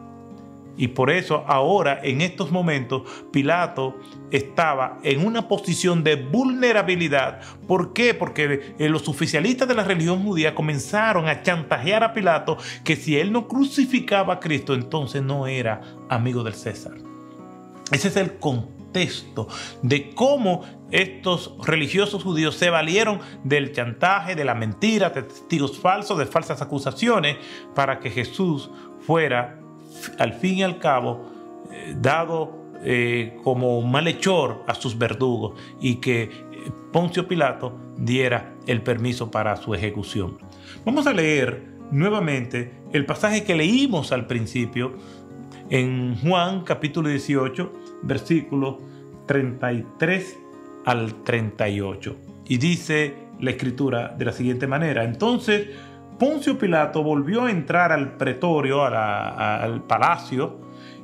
Y por eso ahora, en estos momentos, Pilato estaba en una posición de vulnerabilidad. ¿Por qué? Porque los oficialistas de la religión judía comenzaron a chantajear a Pilato que si él no crucificaba a Cristo, entonces no era amigo del César. Ese es el contexto de cómo estos religiosos judíos se valieron del chantaje, de la mentira, de testigos falsos, de falsas acusaciones, para que Jesús fuera al fin y al cabo dado como malhechor a sus verdugos y que Poncio Pilato diera el permiso para su ejecución. Vamos a leer nuevamente el pasaje que leímos al principio en Juan capítulo 18 versículos 33 al 38, y dice la escritura de la siguiente manera: entonces Poncio Pilato volvió a entrar al pretorio, al palacio,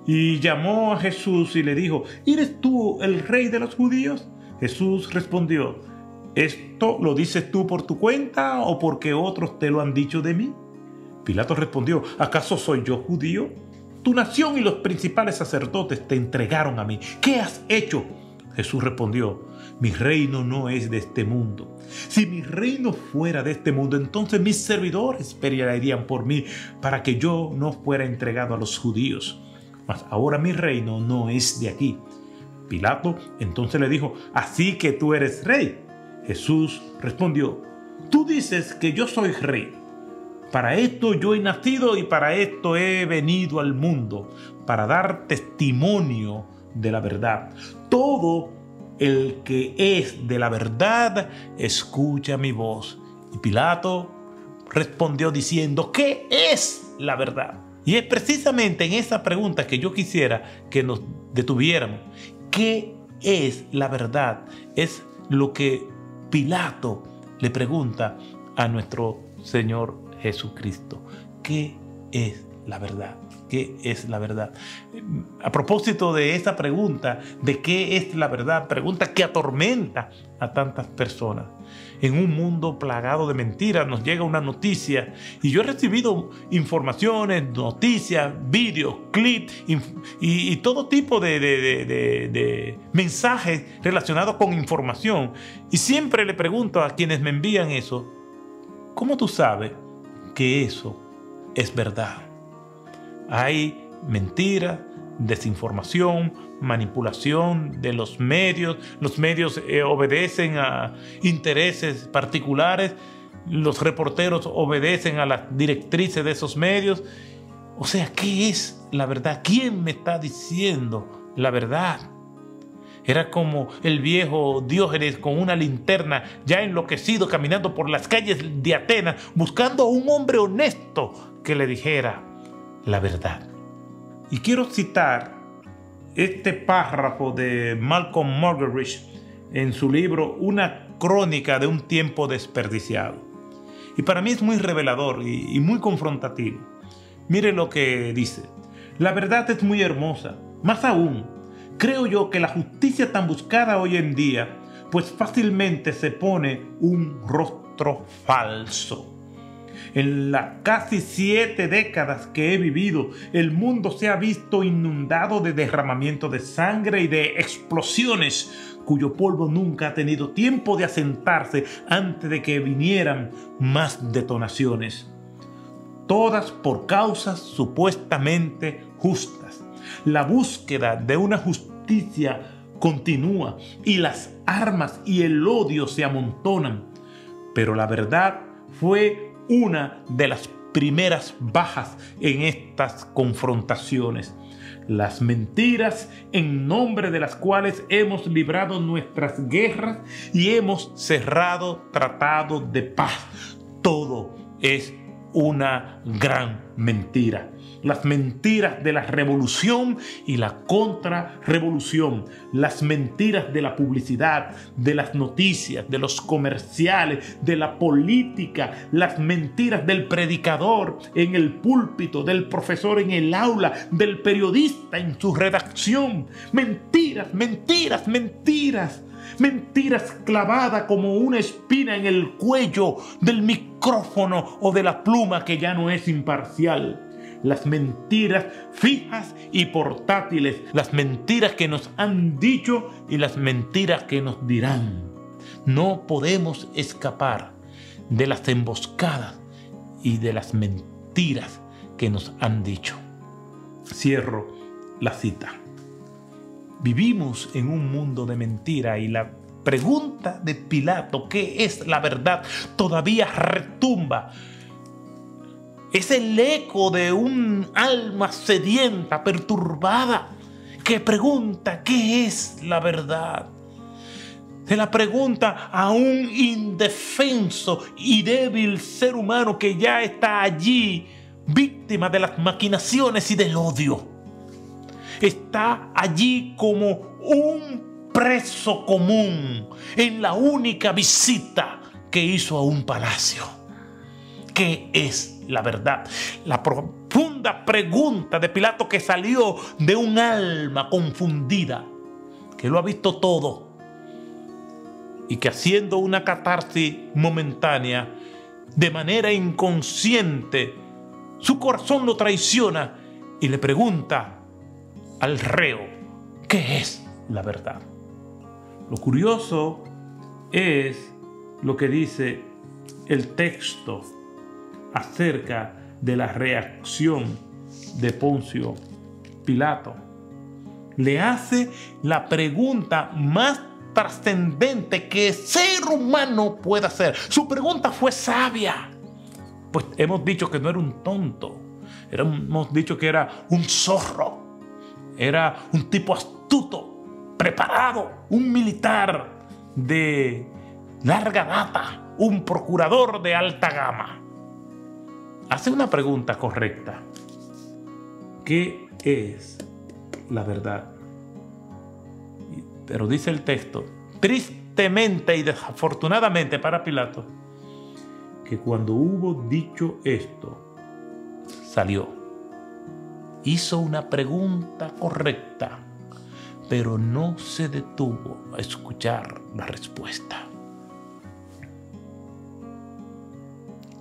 y llamó a Jesús y le dijo: ¿eres tú el rey de los judíos? Jesús respondió: ¿esto lo dices tú por tu cuenta o porque otros te lo han dicho de mí? Pilato respondió, ¿acaso soy yo judío? Tu nación y los principales sacerdotes te entregaron a mí. ¿Qué has hecho? Jesús respondió, mi reino no es de este mundo. Si mi reino fuera de este mundo, entonces mis servidores pelearían por mí para que yo no fuera entregado a los judíos. Mas ahora mi reino no es de aquí. Pilato entonces le dijo, ¿así que tú eres rey? Jesús respondió, tú dices que yo soy rey. Para esto yo he nacido y para esto he venido al mundo, para dar testimonio de la verdad. Todo el que es de la verdad escucha mi voz. Y Pilato respondió diciendo, ¿qué es la verdad? Y es precisamente en esa pregunta que yo quisiera que nos detuviéramos. ¿Qué es la verdad? Es lo que Pilato le pregunta a nuestro Señor Jesucristo. ¿Qué es la verdad? ¿Qué es la verdad? A propósito de esa pregunta, de qué es la verdad, pregunta que atormenta a tantas personas. En un mundo plagado de mentiras nos llega una noticia y yo he recibido informaciones, noticias, vídeos, clips y todo tipo de mensajes relacionados con información. Y siempre le pregunto a quienes me envían eso, ¿cómo tú sabes que eso es verdad? Hay mentiras, desinformación, manipulación de los medios. Los medios obedecen a intereses particulares. Los reporteros obedecen a las directrices de esos medios. O sea, ¿qué es la verdad? ¿Quién me está diciendo la verdad? Era como el viejo Diógenes con una linterna, ya enloquecido, caminando por las calles de Atenas, buscando a un hombre honesto que le dijera la verdad. Y quiero citar este párrafo de Malcolm Muggeridge en su libro Una crónica de un tiempo desperdiciado. Y para mí es muy revelador y muy confrontativo. Mire lo que dice. La verdad es muy hermosa. Más aún, creo yo que la justicia tan buscada hoy en día, pues fácilmente se pone un rostro falso. En las casi 7 décadas que he vivido, el mundo se ha visto inundado de derramamiento de sangre y de explosiones cuyo polvo nunca ha tenido tiempo de asentarse antes de que vinieran más detonaciones. Todas por causas supuestamente justas. La búsqueda de una justicia continúa y las armas y el odio se amontonan. Pero la verdad fue una de las primeras bajas en estas confrontaciones. Las mentiras en nombre de las cuales hemos librado nuestras guerras y hemos cerrado tratados de paz. Todo es una gran mentira. Las mentiras de la revolución y la contrarrevolución, las mentiras de la publicidad, de las noticias, de los comerciales, de la política, las mentiras del predicador en el púlpito, del profesor en el aula, del periodista en su redacción. Mentiras, mentiras, mentiras. Mentiras clavadas como una espina en el cuello del micrófono o de la pluma que ya no es imparcial. Las mentiras fijas y portátiles, las mentiras que nos han dicho y las mentiras que nos dirán. No podemos escapar de las emboscadas y de las mentiras que nos han dicho. Cierro la cita. Vivimos en un mundo de mentira y la pregunta de Pilato, ¿qué es la verdad?, todavía retumba. Es el eco de un alma sedienta, perturbada, que pregunta ¿qué es la verdad? Se la pregunta a un indefenso y débil ser humano que ya está allí, víctima de las maquinaciones y del odio. Está allí como un preso común en la única visita que hizo a un palacio. ¿Qué es la verdad? La profunda pregunta de Pilato que salió de un alma confundida, que lo ha visto todo y que haciendo una catarsis momentánea, de manera inconsciente, su corazón lo traiciona y le pregunta al reo, ¿qué es la verdad? Lo curioso es lo que dice el texto acerca de la reacción de Poncio Pilato. Le hace la pregunta más trascendente que ser humano puede hacer. Su pregunta fue sabia, pues hemos dicho que no era un tonto, hemos dicho que era un zorro, era un tipo astuto, preparado, un militar de larga data, un procurador de alta gama. Hace una pregunta correcta: ¿qué es la verdad? Pero dice el texto, tristemente y desafortunadamente para Pilato, que cuando hubo dicho esto, salió. Hizo una pregunta correcta, pero no se detuvo a escuchar la respuesta.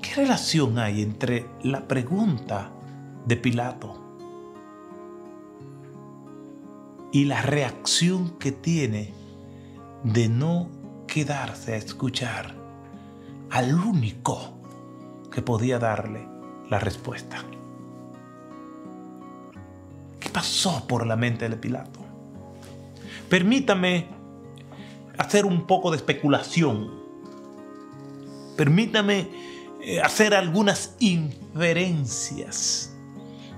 ¿Qué relación hay entre la pregunta de Pilato y la reacción que tiene de no quedarse a escuchar al único que podía darle la respuesta? ¿Qué pasó por la mente de Pilato? Permítame hacer un poco de especulación. Permítame hacer algunas inferencias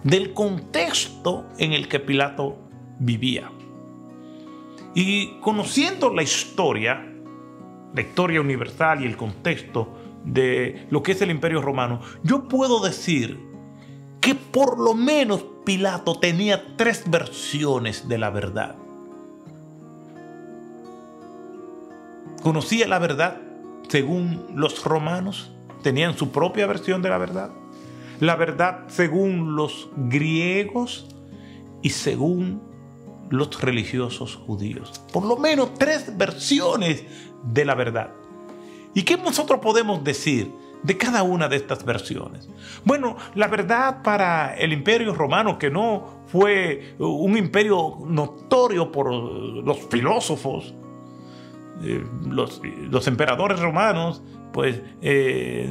del contexto en el que Pilato vivía. Y conociendo la historia universal y el contexto de lo que es el Imperio Romano, yo puedo decir que por lo menos Pilato tenía 3 versiones de la verdad. Conocía la verdad según los romanos, tenían su propia versión de la verdad según los griegos y según los religiosos judíos. Por lo menos 3 versiones de la verdad. ¿Y qué nosotros podemos decir de cada una de estas versiones? Bueno, la verdad para el Imperio Romano, que no fue un imperio notorio por los filósofos, los emperadores romanos, pues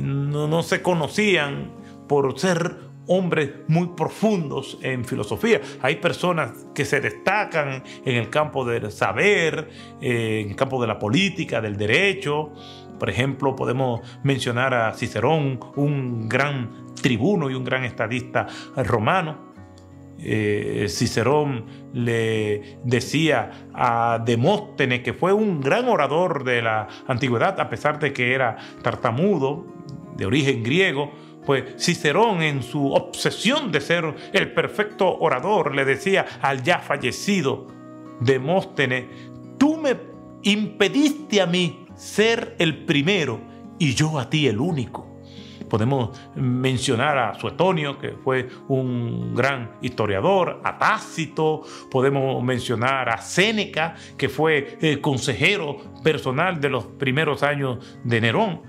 no se conocían por ser hombres muy profundos en filosofía. Hay personas que se destacan en el campo del saber, en el campo de la política, del derecho. Por ejemplo, podemos mencionar a Cicerón, un gran tribuno y un gran estadista romano. Cicerón le decía a Demóstenes, que fue un gran orador de la antigüedad, a pesar de que era tartamudo, de origen griego, pues Cicerón, en su obsesión de ser el perfecto orador, le decía al ya fallecido Demóstenes: tú me impediste a mí ser el primero y yo a ti el único. Podemos mencionar a Suetonio, que fue un gran historiador, a Tácito, podemos mencionar a Séneca, que fue consejero personal de los primeros años de Nerón.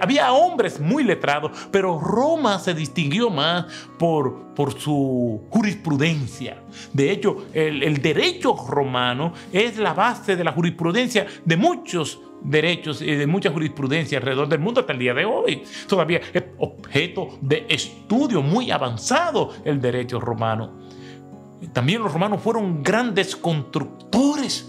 Había hombres muy letrados, pero Roma se distinguió más por su jurisprudencia. De hecho, el derecho romano es la base de la jurisprudencia de muchos derechos y de mucha jurisprudencia alrededor del mundo hasta el día de hoy. Todavía es objeto de estudio muy avanzado el derecho romano. También los romanos fueron grandes constructores.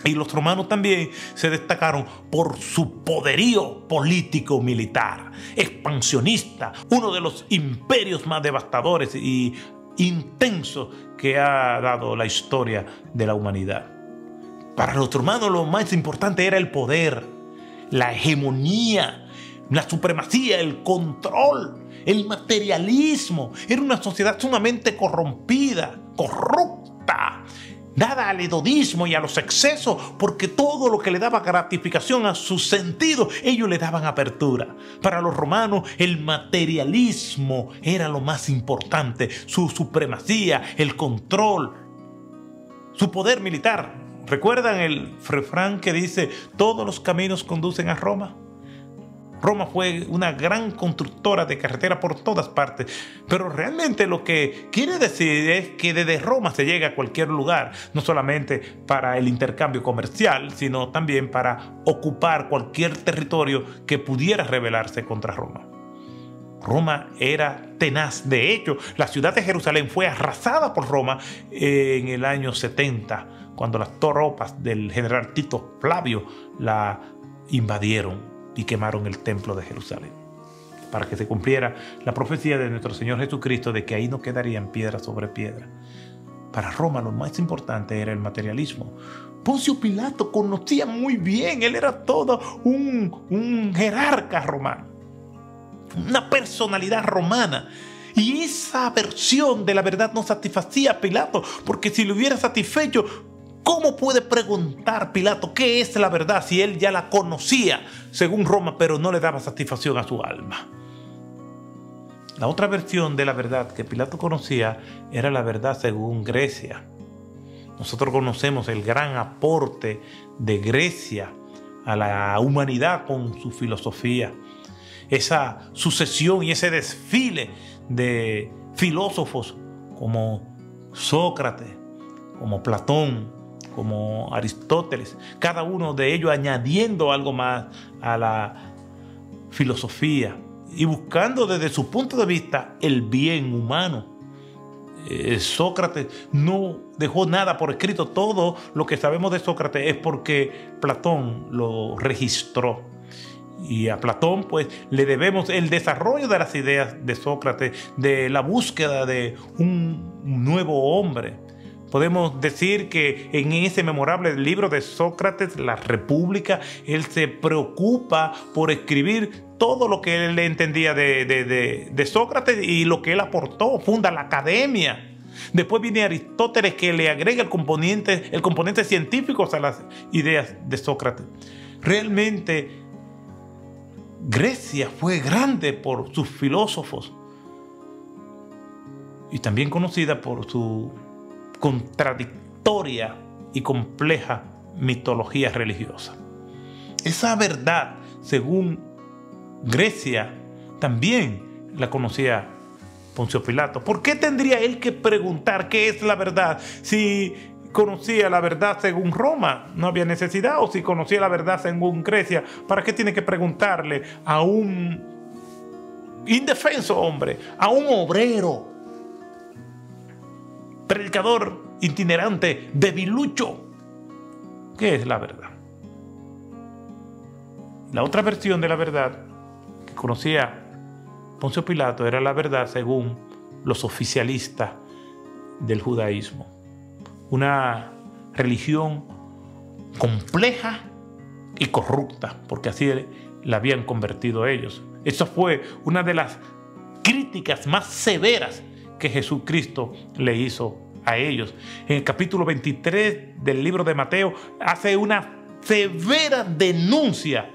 Y los romanos también se destacaron por su poderío político-militar, expansionista, uno de los imperios más devastadores y intensos que ha dado la historia de la humanidad. Para los romanos lo más importante era el poder, la hegemonía, la supremacía, el control, el materialismo. Era una sociedad sumamente corrompida, corrupta, dada al hedodismo y a los excesos, porque todo lo que le daba gratificación a sus sentidos, ellos le daban apertura. Para los romanos, el materialismo era lo más importante, su supremacía, el control, su poder militar. ¿Recuerdan el refrán que dice todos los caminos conducen a Roma? Roma fue una gran constructora de carreteras por todas partes, pero realmente lo que quiere decir es que desde Roma se llega a cualquier lugar, no solamente para el intercambio comercial, sino también para ocupar cualquier territorio que pudiera rebelarse contra Roma. Roma era tenaz. De hecho, la ciudad de Jerusalén fue arrasada por Roma en el año 70, cuando las tropas del general Tito Flavio la invadieron y quemaron el templo de Jerusalén, para que se cumpliera la profecía de nuestro Señor Jesucristo de que ahí no quedarían piedra sobre piedra. Para Roma lo más importante era el materialismo. Poncio Pilato conocía muy bien, él era todo un jerarca romano, una personalidad romana. Y esa versión de la verdad no satisfacía a Pilato, porque si lo hubiera satisfecho, ¿cómo puede preguntar Pilato qué es la verdad si él ya la conocía según Roma, pero no le daba satisfacción a su alma? La otra versión de la verdad que Pilato conocía era la verdad según Grecia. Nosotros conocemos el gran aporte de Grecia a la humanidad con su filosofía. Esa sucesión y ese desfile de filósofos como Sócrates, como Platón, como Aristóteles, cada uno de ellos añadiendo algo más a la filosofía y buscando desde su punto de vista el bien humano. Sócrates no dejó nada por escrito. Todo lo que sabemos de Sócrates es porque Platón lo registró. Y a Platón pues le debemos el desarrollo de las ideas de Sócrates, de la búsqueda de un nuevo hombre. Podemos decir que en ese memorable libro de Sócrates, La República, él se preocupa por escribir todo lo que él entendía de Sócrates y lo que él aportó. Funda la academia. Después viene Aristóteles, que le agrega el componente científico a las ideas de Sócrates. Realmente Grecia fue grande por sus filósofos y también conocida por su contradictoria y compleja mitología religiosa. Esa verdad, según Grecia, también la conocía Poncio Pilato. ¿Por qué tendría él que preguntar qué es la verdad si conocía la verdad según Roma? No había necesidad. O si conocía la verdad según Grecia, ¿para qué tiene que preguntarle a un indefenso hombre, a un obrero, predicador itinerante, debilucho? ¿Qué es la verdad? La otra versión de la verdad que conocía Poncio Pilato era la verdad según los oficialistas del judaísmo. Una religión compleja y corrupta, porque así la habían convertido ellos. Esa fue una de las críticas más severas que Jesucristo le hizo a ellos. En el capítulo 23 del libro de Mateo hace una severa denuncia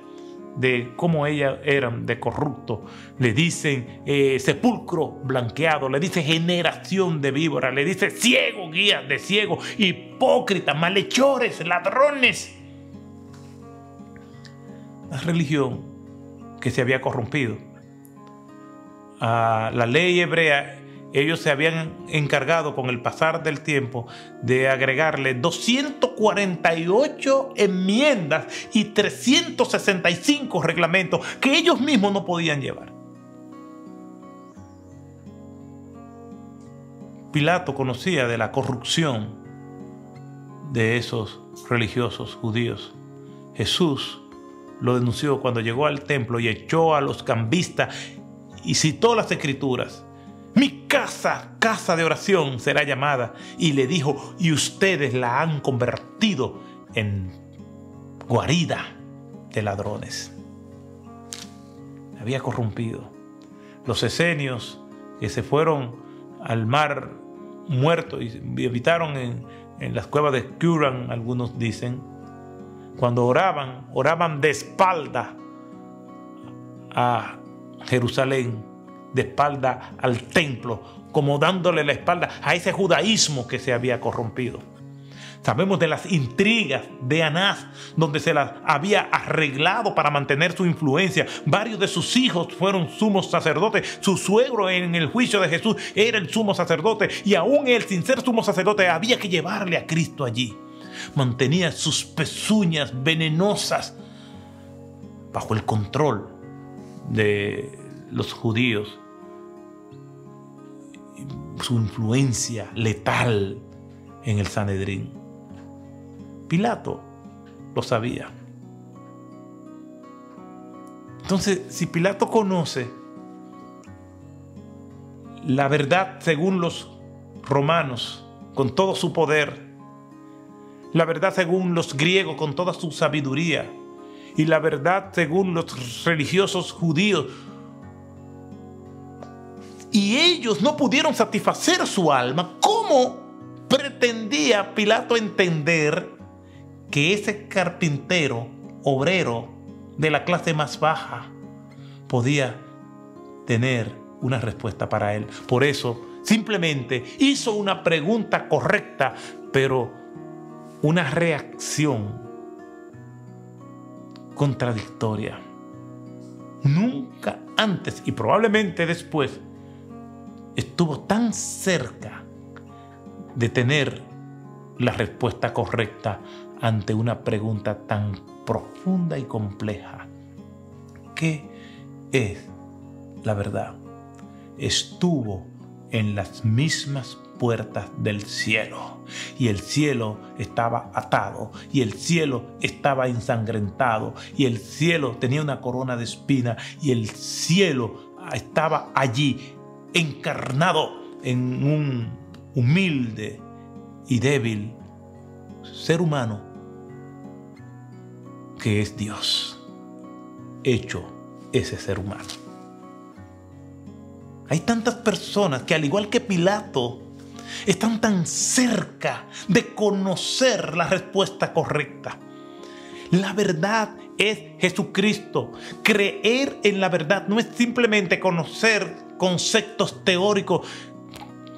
de cómo ellas eran de corrupto. Le dicen sepulcro blanqueado, le dice generación de víboras, le dice ciego, guía de ciego, hipócritas, malhechores, ladrones. La religión que se había corrompido. A la ley hebrea, ellos se habían encargado con el pasar del tiempo de agregarle 248 enmiendas y 365 reglamentos que ellos mismos no podían llevar. Pilato conocía de la corrupción de esos religiosos judíos. Jesús lo denunció cuando llegó al templo y echó a los cambistas y citó las Escrituras. Mi casa, casa de oración será llamada. Y le dijo, y ustedes la han convertido en guarida de ladrones. Había corrompido. Los esenios que se fueron al mar muerto y habitaron en las cuevas de Qumran, algunos dicen, cuando oraban de espalda a Jerusalén, de espalda al templo, como dándole la espalda a ese judaísmo que se había corrompido. Sabemos de las intrigas de Anás, donde se las había arreglado para mantener su influencia. Varios de sus hijos fueron sumos sacerdotes. Su suegro en el juicio de Jesús era el sumo sacerdote. Y aún él, sin ser sumo sacerdote, había que llevarle a Cristo allí. Mantenía sus pezuñas venenosas bajo el control de los judíos. Su influencia letal en el Sanedrín. Pilato lo sabía. Entonces, si Pilato conoce la verdad según los romanos, con todo su poder, la verdad según los griegos, con toda su sabiduría, y la verdad según los religiosos judíos, y ellos no pudieron satisfacer su alma, ¿cómo pretendía Pilato entender que ese carpintero, obrero de la clase más baja, podía tener una respuesta para él? Por eso simplemente hizo una pregunta correcta, pero una reacción contradictoria. Nunca antes y probablemente después estuvo tan cerca de tener la respuesta correcta ante una pregunta tan profunda y compleja. ¿Qué es la verdad? Estuvo en las mismas puertas del cielo, y el cielo estaba atado, y el cielo estaba ensangrentado, y el cielo tenía una corona de espinas, y el cielo estaba allí encarnado en un humilde y débil ser humano que es Dios, hecho ese ser humano. Hay tantas personas que, al igual que Pilato, están tan cerca de conocer la respuesta correcta. La verdad es Jesucristo. Creer en la verdad no es simplemente conocer conceptos teóricos.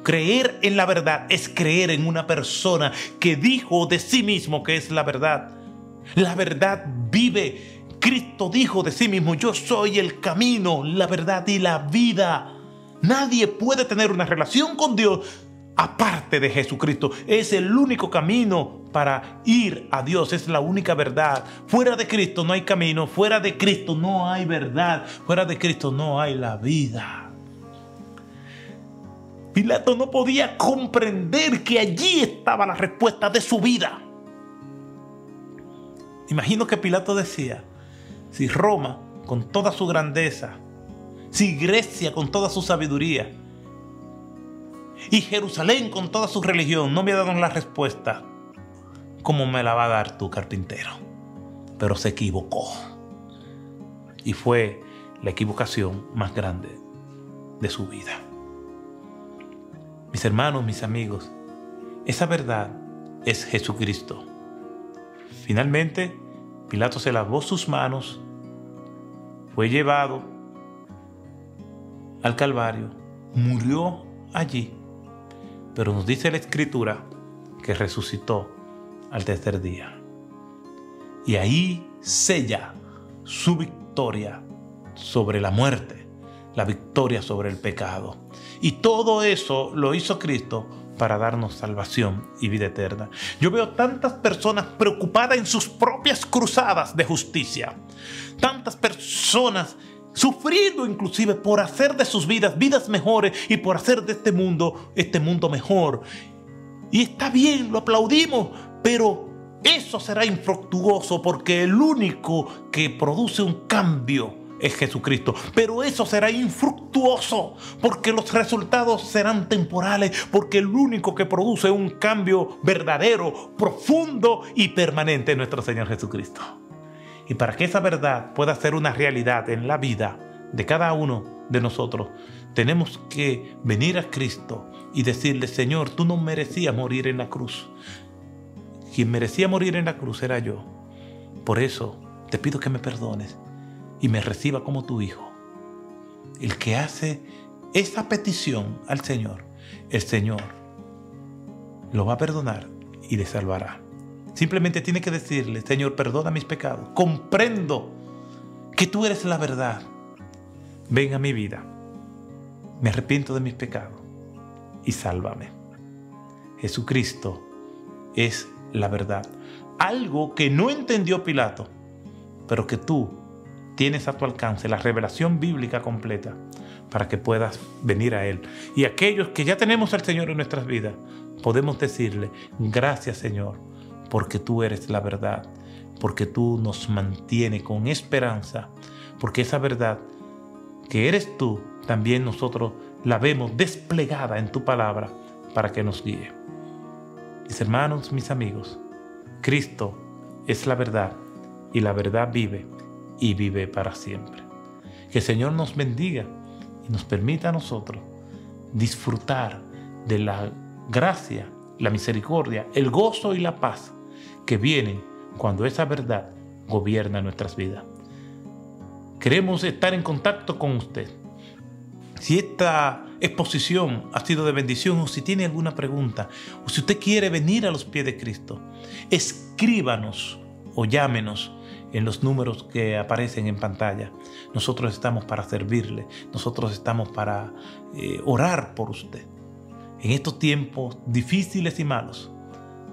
Creer en la verdad es creer en una persona que dijo de sí mismo que es la verdad. La verdad vive. Cristo dijo de sí mismo: yo soy el camino, la verdad y la vida. Nadie puede tener una relación con Dios aparte de Jesucristo. Es el único camino para ir a Dios. Es la única verdad. Fuera de Cristo no hay camino. Fuera de Cristo no hay verdad. Fuera de Cristo no hay la vida. Pilato no podía comprender que allí estaba la respuesta de su vida. Imagino que Pilato decía: si Roma, con toda su grandeza, si Grecia, con toda su sabiduría, y Jerusalén, con toda su religión, no me ha dado la respuesta, ¿cómo me la va a dar tú, carpintero? Pero se equivocó. Y fue la equivocación más grande de su vida. Mis hermanos, mis amigos, esa verdad es Jesucristo. Finalmente, Pilato se lavó sus manos, fue llevado al Calvario, murió allí, pero nos dice la Escritura que resucitó al tercer día. Y ahí sella su victoria sobre la muerte, la victoria sobre el pecado. Y todo eso lo hizo Cristo para darnos salvación y vida eterna. Yo veo tantas personas preocupadas en sus propias cruzadas de justicia. Tantas personas sufriendo inclusive por hacer de sus vidas mejores y por hacer de este mundo mejor. Y está bien, lo aplaudimos, pero eso será infructuoso, porque el único que produce un cambio es Jesucristo. Pero eso será infructuoso porque los resultados serán temporales, porque el único que produce un cambio verdadero, profundo y permanente es nuestro Señor Jesucristo. Y para que esa verdad pueda ser una realidad en la vida de cada uno de nosotros, tenemos que venir a Cristo y decirle: Señor, tú no merecías morir en la cruz. Quien merecía morir en la cruz era yo. Por eso te pido que me perdones y me reciba como tu hijo. El que hace esa petición al Señor, el Señor lo va a perdonar y le salvará. Simplemente tiene que decirle: Señor, perdona mis pecados. Comprendo que tú eres la verdad. Ven a mi vida. Me arrepiento de mis pecados y sálvame. Jesucristo es la verdad. Algo que no entendió Pilato, pero que tú tienes a tu alcance, la revelación bíblica completa, para que puedas venir a Él. Y aquellos que ya tenemos al Señor en nuestras vidas, podemos decirle: gracias, Señor, porque tú eres la verdad, porque tú nos mantienes con esperanza, porque esa verdad que eres tú, también nosotros la vemos desplegada en tu palabra para que nos guíe. Mis hermanos, mis amigos, Cristo es la verdad y la verdad vive y vive para siempre. Que el Señor nos bendiga y nos permita a nosotros disfrutar de la gracia, la misericordia, el gozo y la paz que vienen cuando esa verdad gobierna nuestras vidas. Queremos estar en contacto con usted. Si esta exposición ha sido de bendición, o si tiene alguna pregunta, o si usted quiere venir a los pies de Cristo, escríbanos o llámenos en los números que aparecen en pantalla. Nosotros estamos para servirle, nosotros estamos para orar por usted. En estos tiempos difíciles y malos,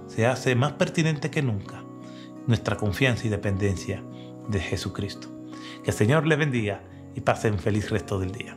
se hace más pertinente que nunca nuestra confianza y dependencia de Jesucristo. Que el Señor le bendiga y pase un feliz resto del día.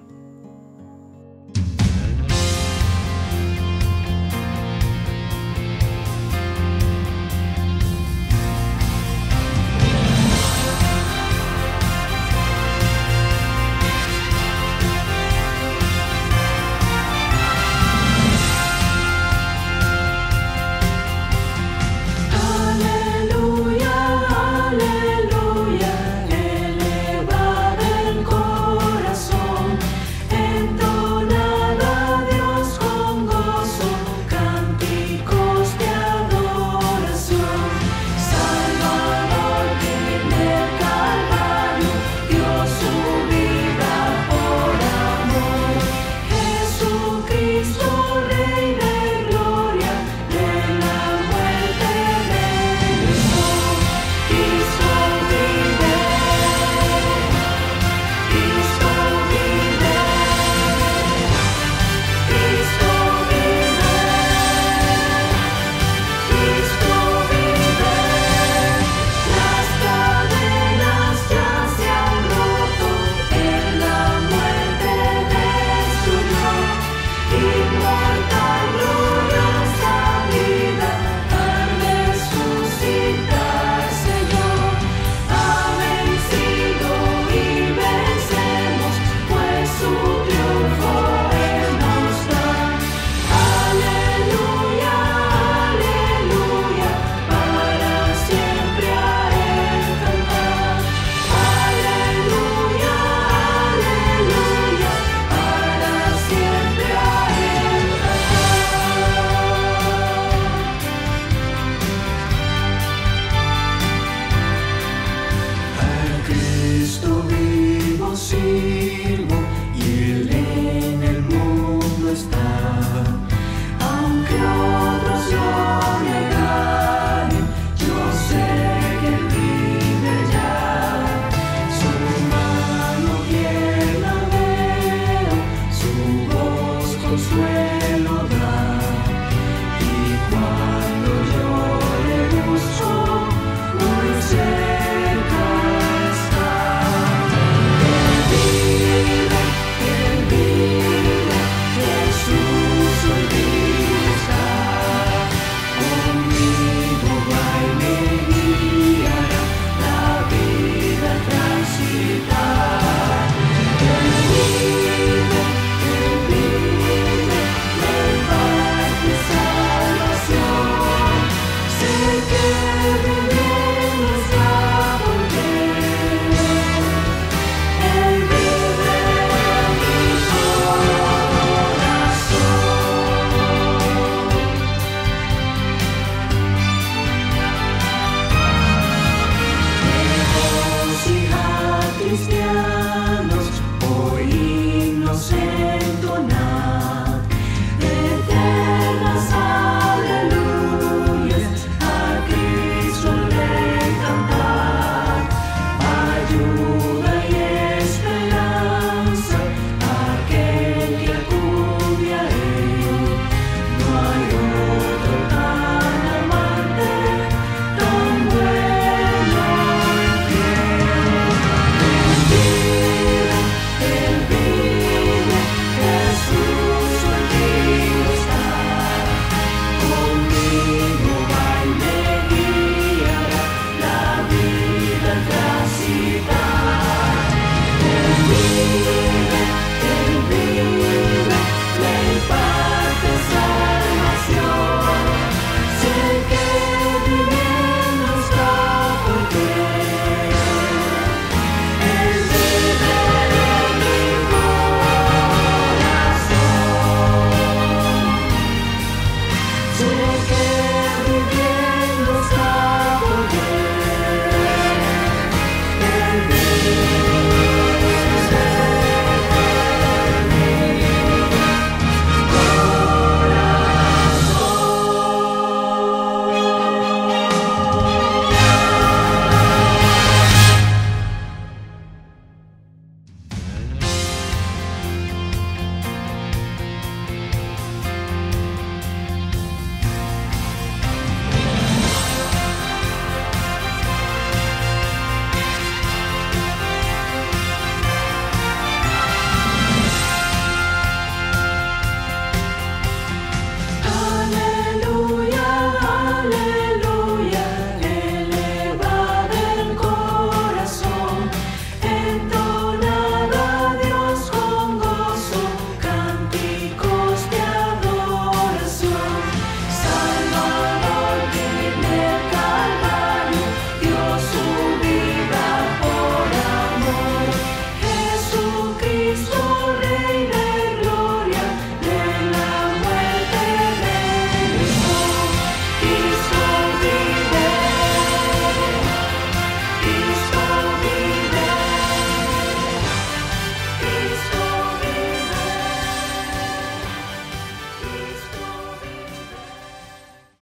Consuelo.